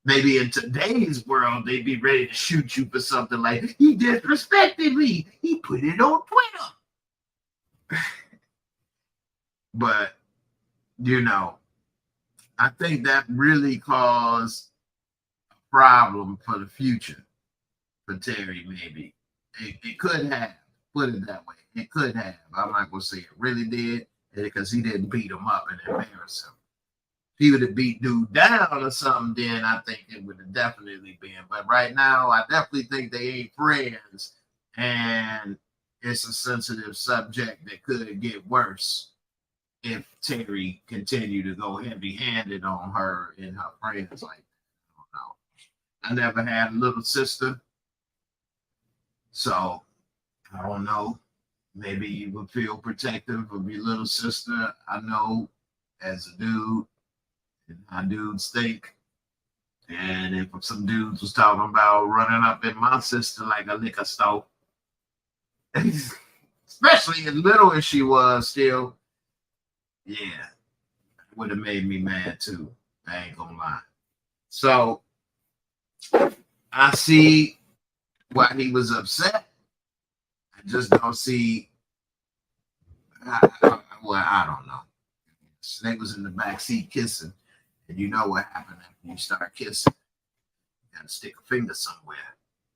Maybe in today's world, they'd be ready to shoot you for something like, he disrespected me. He put it on Twitter. But, I think that really caused problem for the future for Terry. Maybe it could have, put it that way, it could have. I'm not gonna say it really did because he didn't beat him up and embarrass him. If he would have beat dude down or something, then I think it would have definitely been. But right now I definitely think they ain't friends and it's a sensitive subject that could get worse if Terry continued to go heavy-handed on her and her friends like that. I never had a little sister, so I don't know. Maybe you would feel protective of your little sister. I know as a dude, and how dudes think. And if some dudes was talking about running up in my sister like a liquor store, especially as little as she was still, yeah, it would have made me mad too. I ain't gonna lie. So I see why he was upset. I just don't see. Well, I don't know. They was in the back seat kissing, and you know what happened after you start kissing. You gotta stick a finger somewhere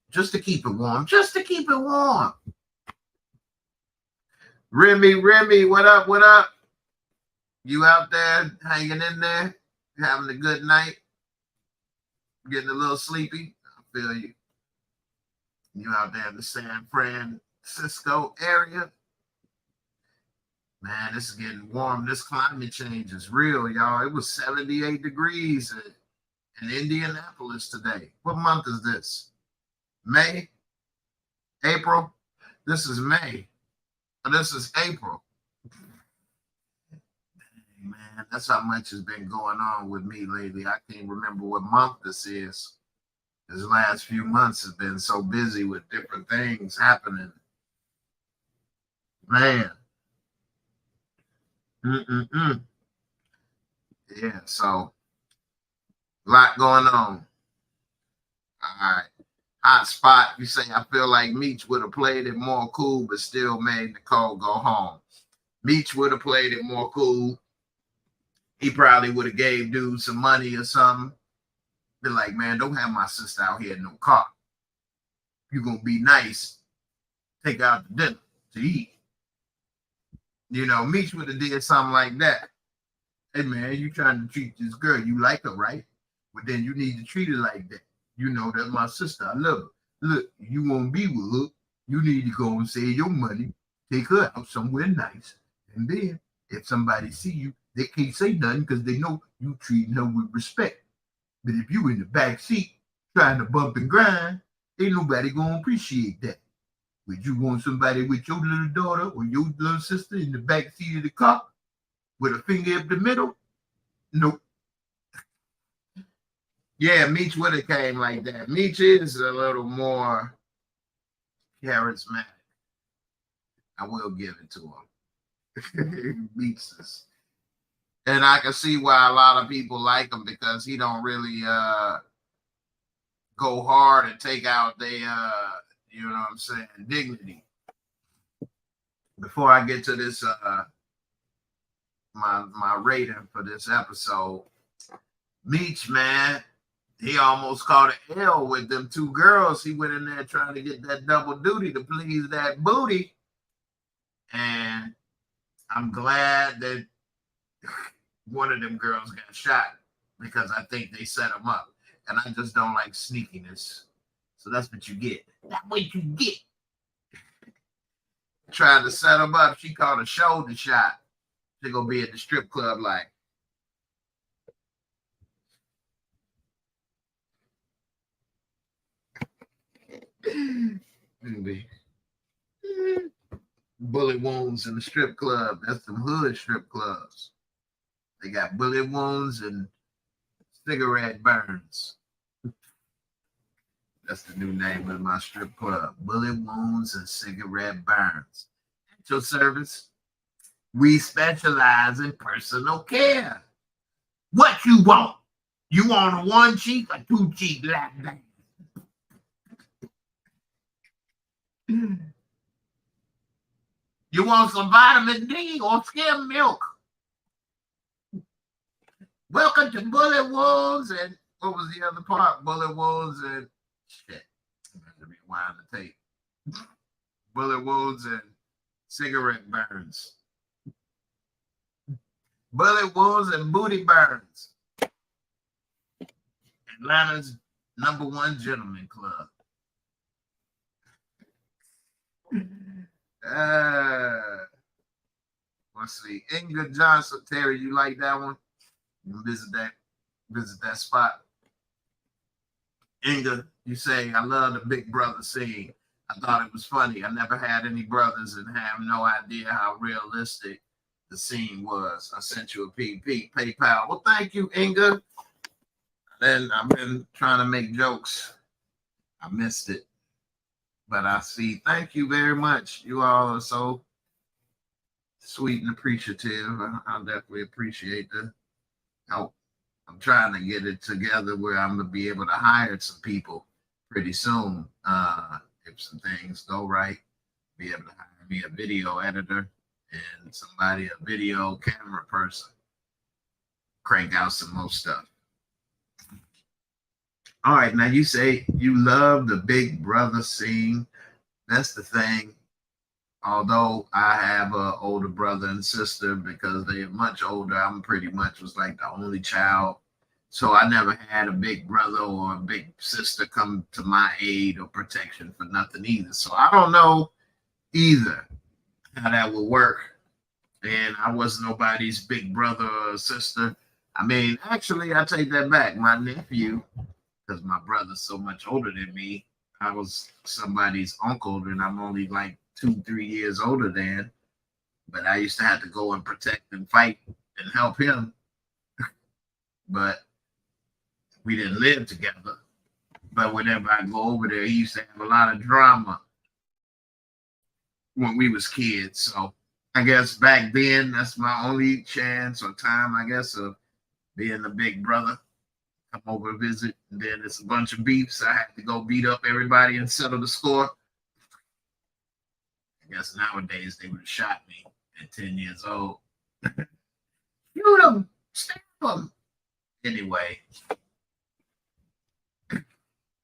just to keep it warm. Just to keep it warm. Remy, what up? What up? You out there hanging in there, having a good night, getting a little sleepy? I feel you. You out there in the San Francisco area? Man, it's getting warm. This climate change is real, y'all. It was 78 degrees in Indianapolis today. What month is this? May? April? This is May. This is April. Man, that's how much has been going on with me lately. I can't remember what month this is. This last few months has been so busy with different things happening. Man. Yeah, so a lot going on. All right. Hot spot. You say, I feel like Meech would have played it more cool, but still made Nicole go home. Meech would have played it more cool. He probably would have gave dude some money or something. Be like, man, don't have my sister out here in no car. You're going to be nice. Take out to dinner to eat. You know, Meech would have did something like that. Hey, man, you trying to treat this girl. You like her, right? But then you need to treat her like that. You know, that's my sister. I love her. Look, you won't be with her. You need to go and save your money. Take her out somewhere nice. And then, if somebody see you, they can't say nothing because they know you treating her with respect. But if you in the back seat trying to bump and grind, ain't nobody going to appreciate that. Would you want somebody with your little daughter or your little sister in the back seat of the car with a finger up the middle? Nope. Yeah, Meech would have came like that. Meech is a little more charismatic. I will give it to him. Meech is. And I can see why a lot of people like him because he don't really go hard and take out their, you know what I'm saying, dignity. Before I get to this, my rating for this episode, Meech, man, he almost caught an L with them two girls. He went in there trying to get that double duty to please that booty. And I'm glad that one of them girls got shot because I think they set him up. And I just don't like sneakiness. So that's what you get. That's what you get. Trying to set him up. She caught a shoulder shot. She gonna be at the strip club like. Bullet wounds in the strip club. That's some hood strip clubs. They got bullet wounds and cigarette burns. That's the new name of my strip club. Bullet wounds and cigarette burns. At your service, we specialize in personal care. What you want? You want a one cheek or two cheek lap dance? You want some vitamin D or skim milk? Welcome to bullet wounds and what was the other part? Bullet wounds and shit. I'm going to rewind the tape. Bullet wounds and cigarette burns. Bullet wounds and booty burns. Atlanta's #1 gentleman club. Let's see. Inga Johnson, Terry, you like that one? You visit that spot. Inga, you say, I love the Big Brother scene. I thought it was funny. I never had any brothers and have no idea how realistic the scene was. I sent you a PayPal. Well, thank you, Inga. Then I've been trying to make jokes. I missed it. But I see. Thank you very much. You all are so sweet and appreciative. I definitely appreciate the help. I'm trying to get it together where I'm going to be able to hire some people pretty soon if some things go right. be able to hire me a video editor and somebody, a video camera person, crank out some more stuff. All right, now you say you love the Big Brother scene. That's the thing. Although I have an older brother and sister, because they are much older, I'm pretty much was like the only child. So I never had a big brother or a big sister come to my aid or protection for nothing either. So I don't know either how that would work. And I wasn't nobody's big brother or sister. I mean, actually, I take that back. My nephew, because my brother's so much older than me, I was somebody's uncle, and I'm only like 2-3 years older than. But I used to have to go and protect and fight and help him. But we didn't live together. But whenever I go over there, he used to have a lot of drama when we was kids. So I guess back then, that's my only chance or time, I guess, of being the big brother. Come over and visit, and then it's a bunch of beefs. I had to go beat up everybody and settle the score. I guess nowadays they would have shot me at 10 years old. Shoot them, stab them. Anyway,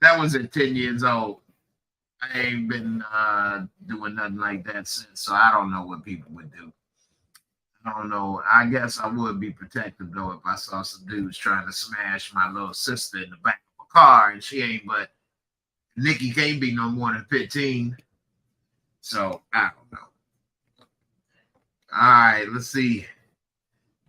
that was at 10 years old. I ain't been doing nothing like that since, so I don't know what people would do. I don't know. I guess I would be protective, though, if I saw some dudes trying to smash my little sister in the back of a car, and she ain't but, Nikki can't be no more than 15. So, I don't know. All right, let's see.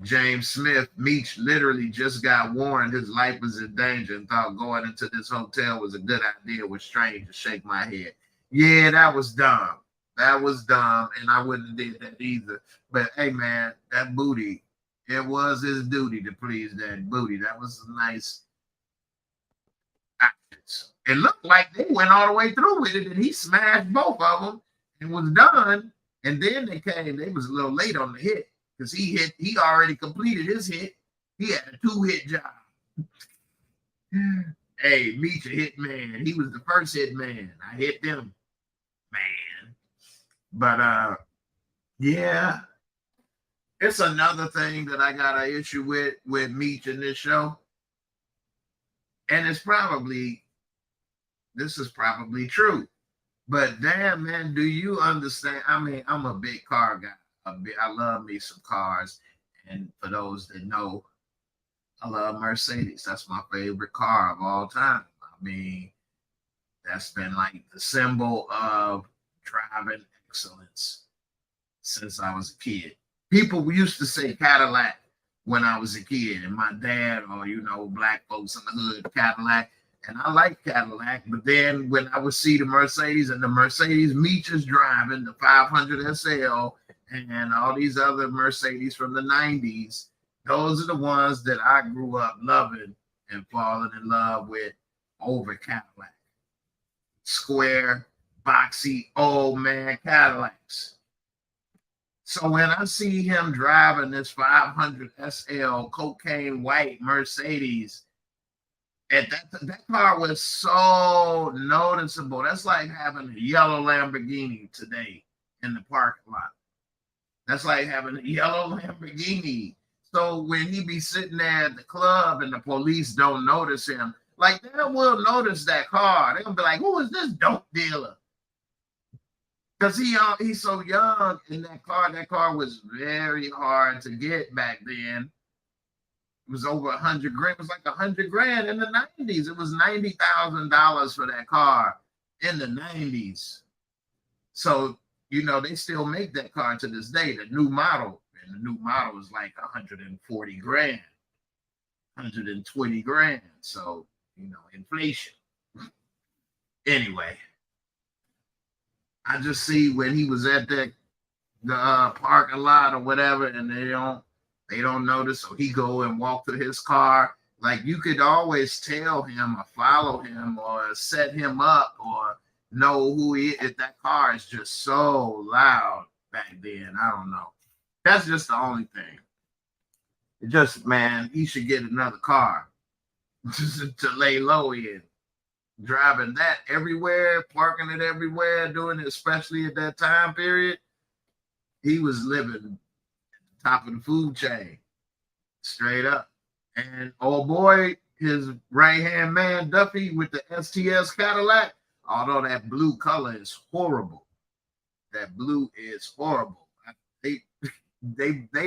James Smith, Meech literally just got warned his life was in danger and thought going into this hotel was a good idea. Was strange to shake my head. Yeah, that was dumb. That was dumb, and I wouldn't have did that either. But hey, man, that booty, it was his duty to please that booty. That was a nice actions. It looked like they went all the way through with it, and he smashed both of them and was done. And then they came. They was a little late on the hit because he already completed his hit. He had a 2-hit job. Hey, Meech a hit man. He was the first hit man. I hit them, man. But yeah, it's another thing that I got an issue with Meech in this show. And this is probably true. But damn, man, do you understand? I mean, I'm a big car guy. I love me some cars. And for those that know, I love Mercedes. That's my favorite car of all time. I mean, that's been like the symbol of driving excellence since I was a kid. People used to say Cadillac when I was a kid, and my dad, or black folks in the hood, Cadillac. And I like Cadillac, but then when I would see the Mercedes, and the Mercedes Meech is driving, the 500 SL, and all these other Mercedes from the 90s, those are the ones that I grew up loving and falling in love with over Cadillac. Square, boxy, old man Cadillacs. So when I see him driving this 500 SL cocaine white Mercedes, and that car was so noticeable. That's like having a yellow Lamborghini today in the parking lot. That's like having a yellow Lamborghini. So when he be sitting there at the club and the police don't notice him, like they will notice that car. They're gonna be like, "Who is this dope dealer?" Because he's so young in that car. That car was very hard to get back then. It was over $100 grand. It was like $100 grand in the 90s. It was $90,000 for that car in the 90s. So, they still make that car to this day, the new model. And the new model is like 140 grand, 120 grand. So, inflation. Anyway, I just see when he was at the parking lot or whatever, and they don't notice, so he go and walk to his car. Like you could always tell him or follow him or set him up or know who he is. That car is just so loud back then. I don't know. That's just the only thing. It just, man, he should get another car to lay low in. driving that everywhere, parking it everywhere, doing it, especially at that time period. He was living top of the food chain, straight up. And oh boy, his right-hand man, Duffy, with the STS Cadillac, although that blue color is horrible. That blue is horrible. They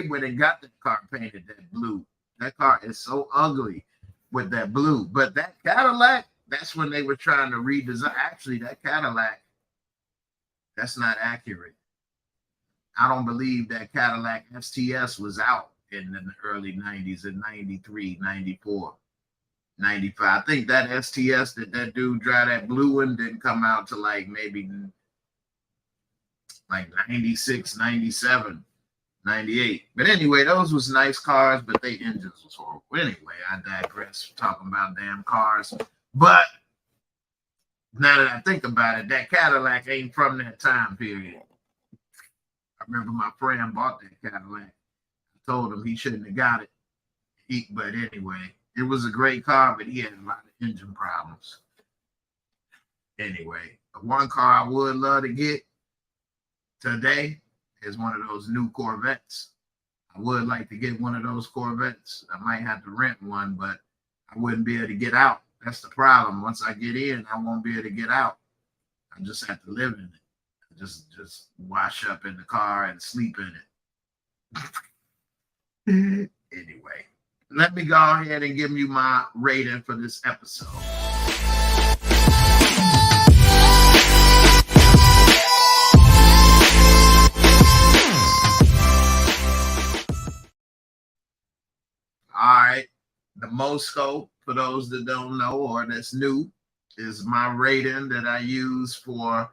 went and got the car painted that blue. That car is so ugly with that blue. But that Cadillac, that's when they were trying to redesign. Actually, that Cadillac, that's not accurate. I don't believe that Cadillac STS was out in the early 90s, in 93, 94, 95. I think that STS that dude drive, that blue one, didn't come out to like maybe like 96, 97, 98. But anyway, those was nice cars, but they engines was horrible. Anyway, I digress talking about damn cars. But now that I think about it, that Cadillac ain't from that time period. I remember my friend bought that Cadillac. I told him he shouldn't have got it. But anyway, it was a great car, but he had a lot of engine problems. Anyway, one car I would love to get today is one of those new Corvettes. I would like to get one of those Corvettes. I might have to rent one, but I wouldn't be able to get out. That's the problem. Once I get in, I won't be able to get out. I just have to live in it. Just wash up in the car and sleep in it. Anyway, let me go ahead and give you my rating for this episode. All right, the MOORESCORE, for those that don't know or that's new, is my rating that I use for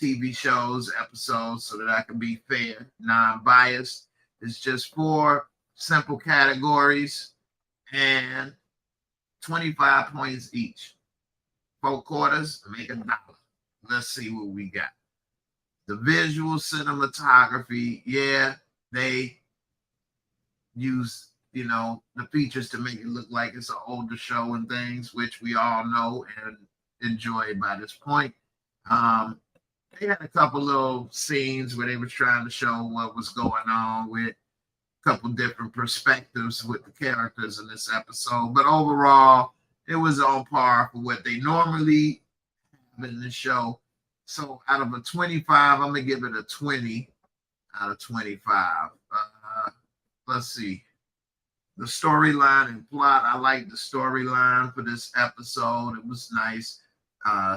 TV shows, episodes, so that I can be fair, non-biased. It's just 4 simple categories and 25 points each. 4 quarters, make $1. Let's see what we got. The visual cinematography, yeah, they use, you know, the features to make it look like it's an older show and things, which we all know and enjoy by this point. They had a couple little scenes where they were trying to show what was going on with a couple different perspectives with the characters in this episode. But overall, it was on par for what they normally have in the show. So out of a 25, I'm going to give it a 20 out of 25. Let's see. The storyline and plot, I like the storyline for this episode. It was nice.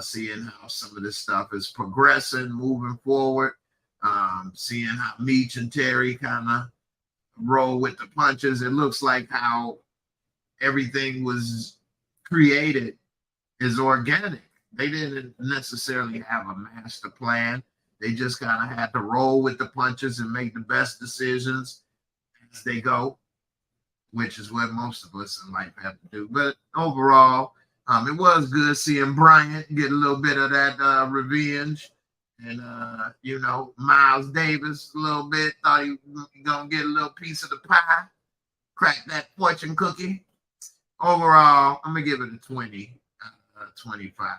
Seeing how some of this stuff is progressing, moving forward, seeing how Meech and Terry kind of roll with the punches. It looks like how everything was created is organic. They didn't necessarily have a master plan. They just kind of had to roll with the punches and make the best decisions as they go, which is what most of us in life have to do. But overall, it was good seeing Bryant get a little bit of that revenge. And, you know, Miles Davis a little bit. Thought he was going to get a little piece of the pie. Crack that fortune cookie. Overall, I'm going to give it a 20, 25.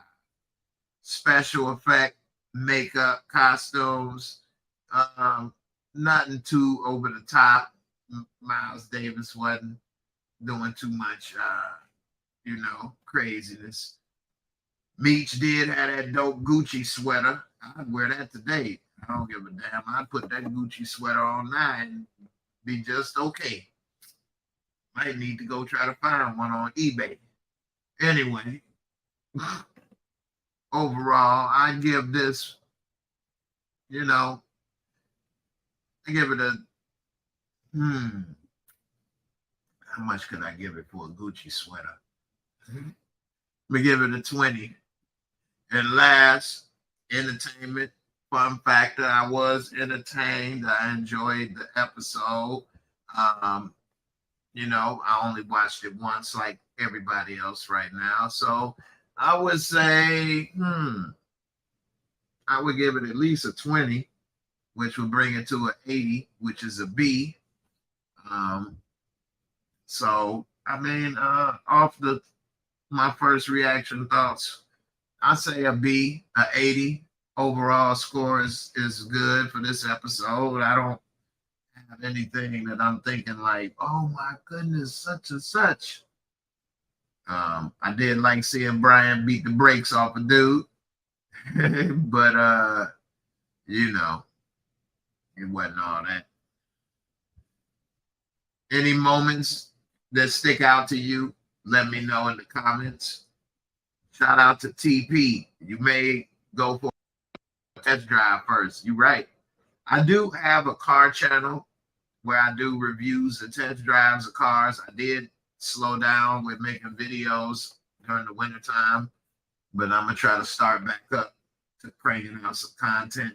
Special effect, makeup, costumes. Nothing too over the top. Miles Davis wasn't doing too much you know, craziness. Meech did have that dope Gucci sweater. I'd wear that today. I don't give a damn. I'd put that Gucci sweater on now and be just okay. Might need to go try to find one on eBay. Anyway, overall, I give this, you know, I give it a, how much could I give it for a Gucci sweater? We give it a 20. And last, entertainment, fun factor. I was entertained. I enjoyed the episode. You know, I only watched it once like everybody else right now. So I would say, I would give it at least a 20, which would bring it to an 80, which is a B. So, I mean, off my first reaction thoughts, I say a B, a 80. Overall score is good for this episode. I don't have anything that I'm thinking like, oh my goodness, such and such. I did like seeing Bryant beat the brakes off a dude, but you know, it wasn't all that. Any moments that stick out to you, let me know in the comments. Shout out to TP. You may go for a test drive first. You're right. I do have a car channel where I do reviews and test drives of cars. I did slow down with making videos during the wintertime, but I'm going to try to start back up to cranking out some content.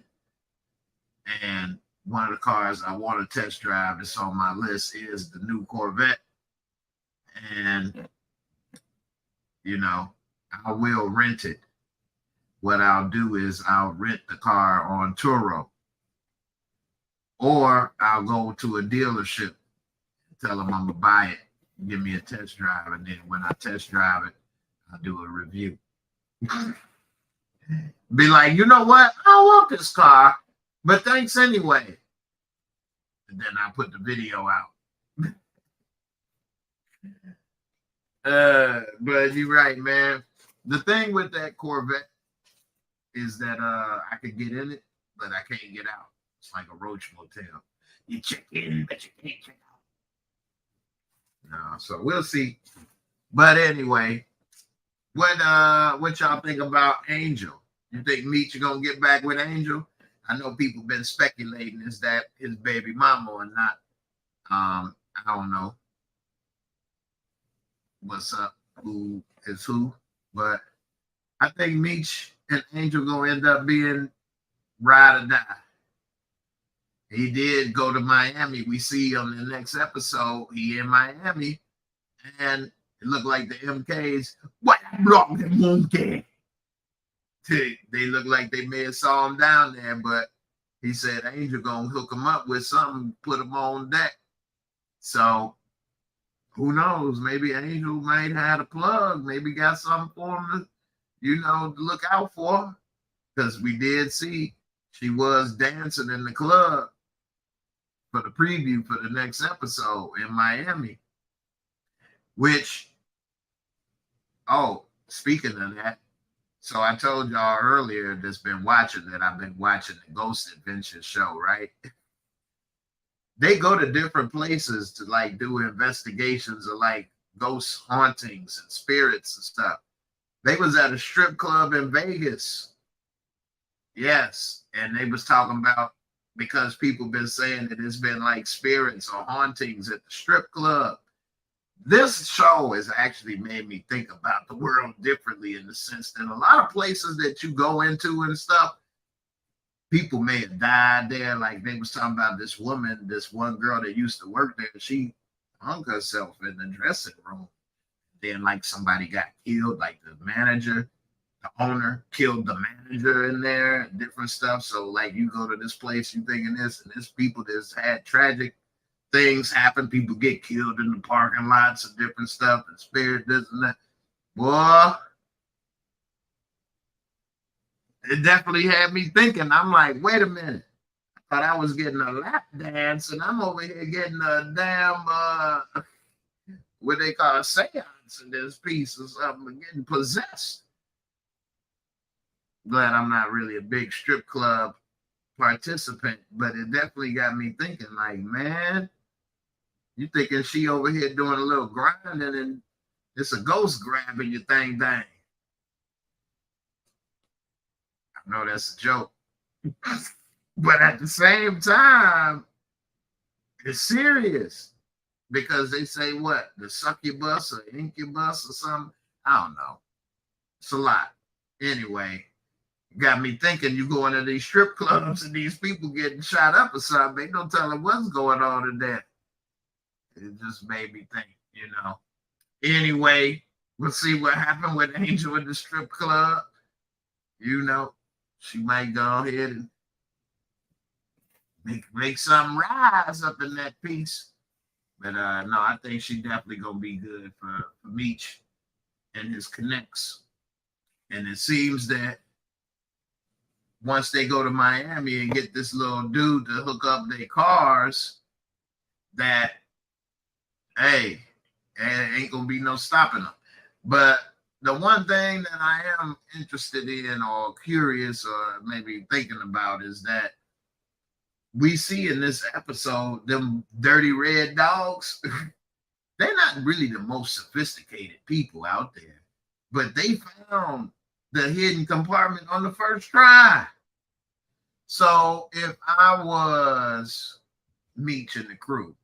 And one of the cars I want to test drive that's on my list is the new Corvette. And, you know, I will rent it. What I'll do is I'll rent the car on Turo. Or I'll go to a dealership and tell them I'm going to buy it, give me a test drive. And then when I test drive it, I'll do a review. Be like, you know what? I don't want this car, but thanks anyway. And then I put the video out. But you're right, man. The thing with that Corvette is that I could get in it, but I can't get out. It's like a roach motel. You check in, but you can't check out. No, so we'll see. But anyway, what y'all think about Angel? You think Meech gonna get back with Angel? I know people been speculating is that his baby mama or not. I don't know what's up, who is who, but I think Meech and Angel gonna end up being ride or die. He did go to Miami. We see on the next episode, he in Miami, and it looked like the MKs, what block the monkey? They look like they may have saw him down there, but he said Angel gonna hook him up with something, put him on deck. So who knows? Maybe Angel might have a plug, maybe got something for him to, to look out for. Because we did see she was dancing in the club for the preview for the next episode in Miami. Which, oh, speaking of that, so I told y'all earlier that's been watching that I've been watching the Ghost Adventure show, right? They go to different places to like do investigations of like ghost hauntings and spirits and stuff. They was at a strip club in Vegas. Yes. And they was talking about, because people been saying that it's been like spirits or hauntings at the strip club. This show has actually made me think about the world differently in the sense that a lot of places that you go into and stuff, people may have died there. Like they was talking about this woman, this one girl that used to work there. She hung herself in the dressing room. Then like somebody got killed, like the manager, the owner killed the manager in there, different stuff. So like you go to this place, you thinking this, and there's people that's had tragic things happen. People get killed in the parking lots and different stuff, and spirit, this and that. Boy, it definitely had me thinking. I'm like, wait a minute. I thought I was getting a lap dance, and I'm over here getting a damn, what they call a seance in this piece or something, getting possessed. Glad I'm not really a big strip club participant, but it definitely got me thinking, like, man, you thinking she over here doing a little grinding and it's a ghost grabbing your thing bang. I know that's a joke. But at the same time, it's serious. Because they say what? The succubus or incubus or something? I don't know. It's a lot. Anyway, got me thinking you go into these strip clubs and these people getting shot up or something. They don't tell them what's going on in there. It just made me think, Anyway, we'll see what happened with Angel in the strip club. She might go ahead and make something rise up in that piece. But no, I think she definitely gonna be good for Meech and his connects. And it seems that once they go to Miami and get this little dude to hook up their cars, that, hey, ain't gonna be no stopping them. But the one thing that I am interested in or curious or maybe thinking about is that we see in this episode them dirty red dogs. They're not really the most sophisticated people out there, but they found the hidden compartment on the first try. So if I was Meech and the crew,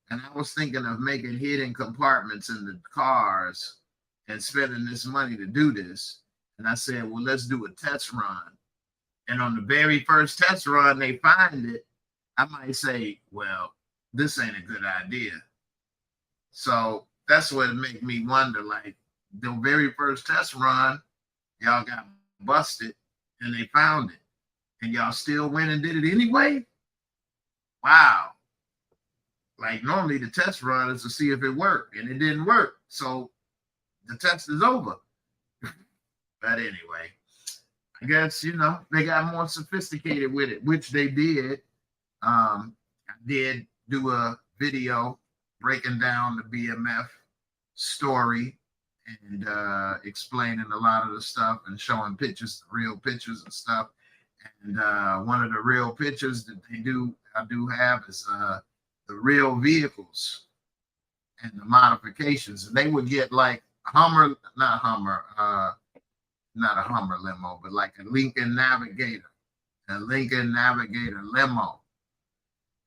and I was thinking of making hidden compartments in the cars and spending this money to do this, and I said, well, let's do a test run. And on the very first test run, they find it, I might say, well, this ain't a good idea. So that's what made me wonder, like, the very first test run, y'all got busted and they found it. And y'all still went and did it anyway? Wow. Like, normally the test run is to see if it worked, and it didn't work. So the test is over. But anyway, I guess, you know, they got more sophisticated with it, which they did. I did do a video breaking down the BMF story and explaining a lot of the stuff and showing pictures, real pictures and stuff. And one of the real pictures that I do have is the real vehicles and the modifications. And they would get like not a Hummer limo, but like a Lincoln Navigator limo,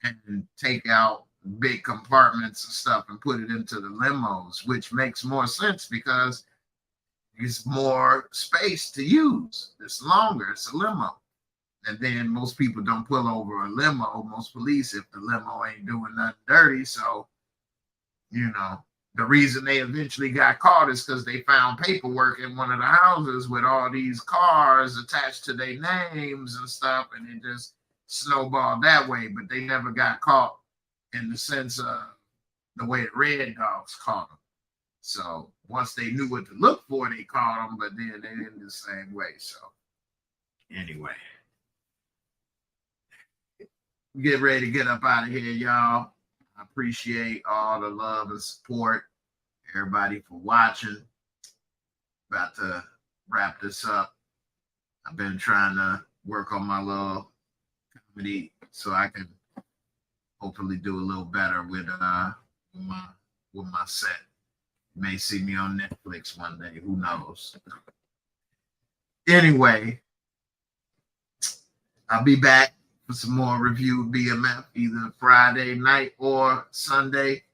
and take out big compartments and stuff and put it into the limos, which makes more sense because it's more space to use. It's longer. It's a limo. And then most people don't pull over a limo, most police, if the limo ain't doing nothing dirty. So, you know, the reason they eventually got caught is because they found paperwork in one of the houses with all these cars attached to their names and stuff, and it just snowballed that way. But they never got caught in the sense of the way the red dogs caught them. So once they knew what to look for, they caught them, but then they didn't the same way. So anyway. Get ready to get up out of here, y'all. I appreciate all the love and support. Everybody for watching. About to wrap this up. I've been trying to work on my little comedy so I can hopefully do a little better with my set. You may see me on Netflix one day. Who knows? Anyway, I'll be back for some more review of BMF, either Friday night or Sunday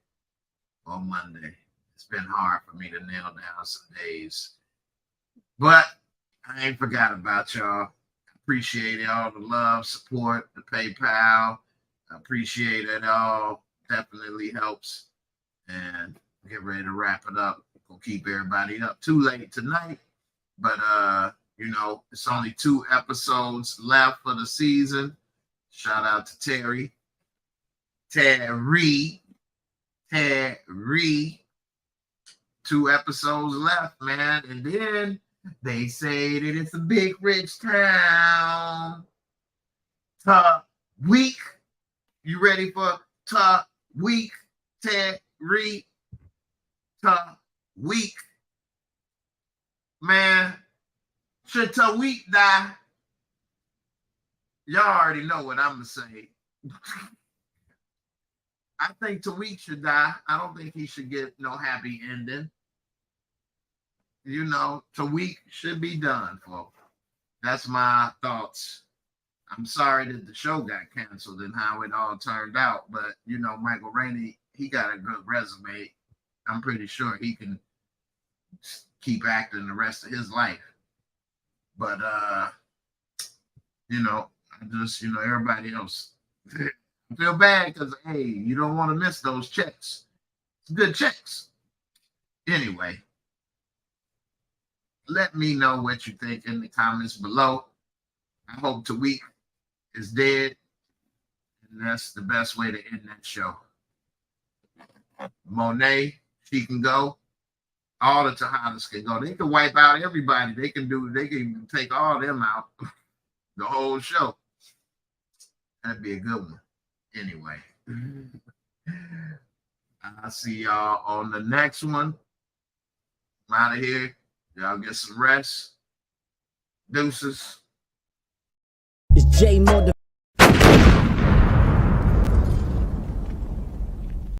or Monday. It's been hard for me to nail down some days, but I ain't forgot about y'all. Appreciate all the love, support, the PayPal. Appreciate it all. Definitely helps. And get ready to wrap it up. We'll keep everybody up too late tonight, but you know, it's only 2 episodes left for the season. Shout out to Terry. 2 episodes left, man. And then they say that it's a big rich town. Tough week. You ready for tough week? Terry. Tough week. Man, should Tariq die? Y'all already know what I'm going to say. I think Tariq should die. I don't think he should get no happy ending. You know, Tariq should be done, folks. That's my thoughts. I'm sorry that the show got canceled and how it all turned out. But, you know, Michael Rainey, he got a good resume. I'm pretty sure he can keep acting the rest of his life. But, you know, just, you know, everybody else. I feel bad because, hey, you don't want to miss those checks. It's good checks. Anyway, let me know what you think in the comments below. I hope Tariq is dead, and that's the best way to end that show. Monet, she can go. All the Tejadas can go. They can wipe out everybody. They can take all of them out. The whole show. That'd be a good one. Anyway. I'll see y'all on the next one. I'm out of here. Y'all get some rest. Deuces. It's J Moore.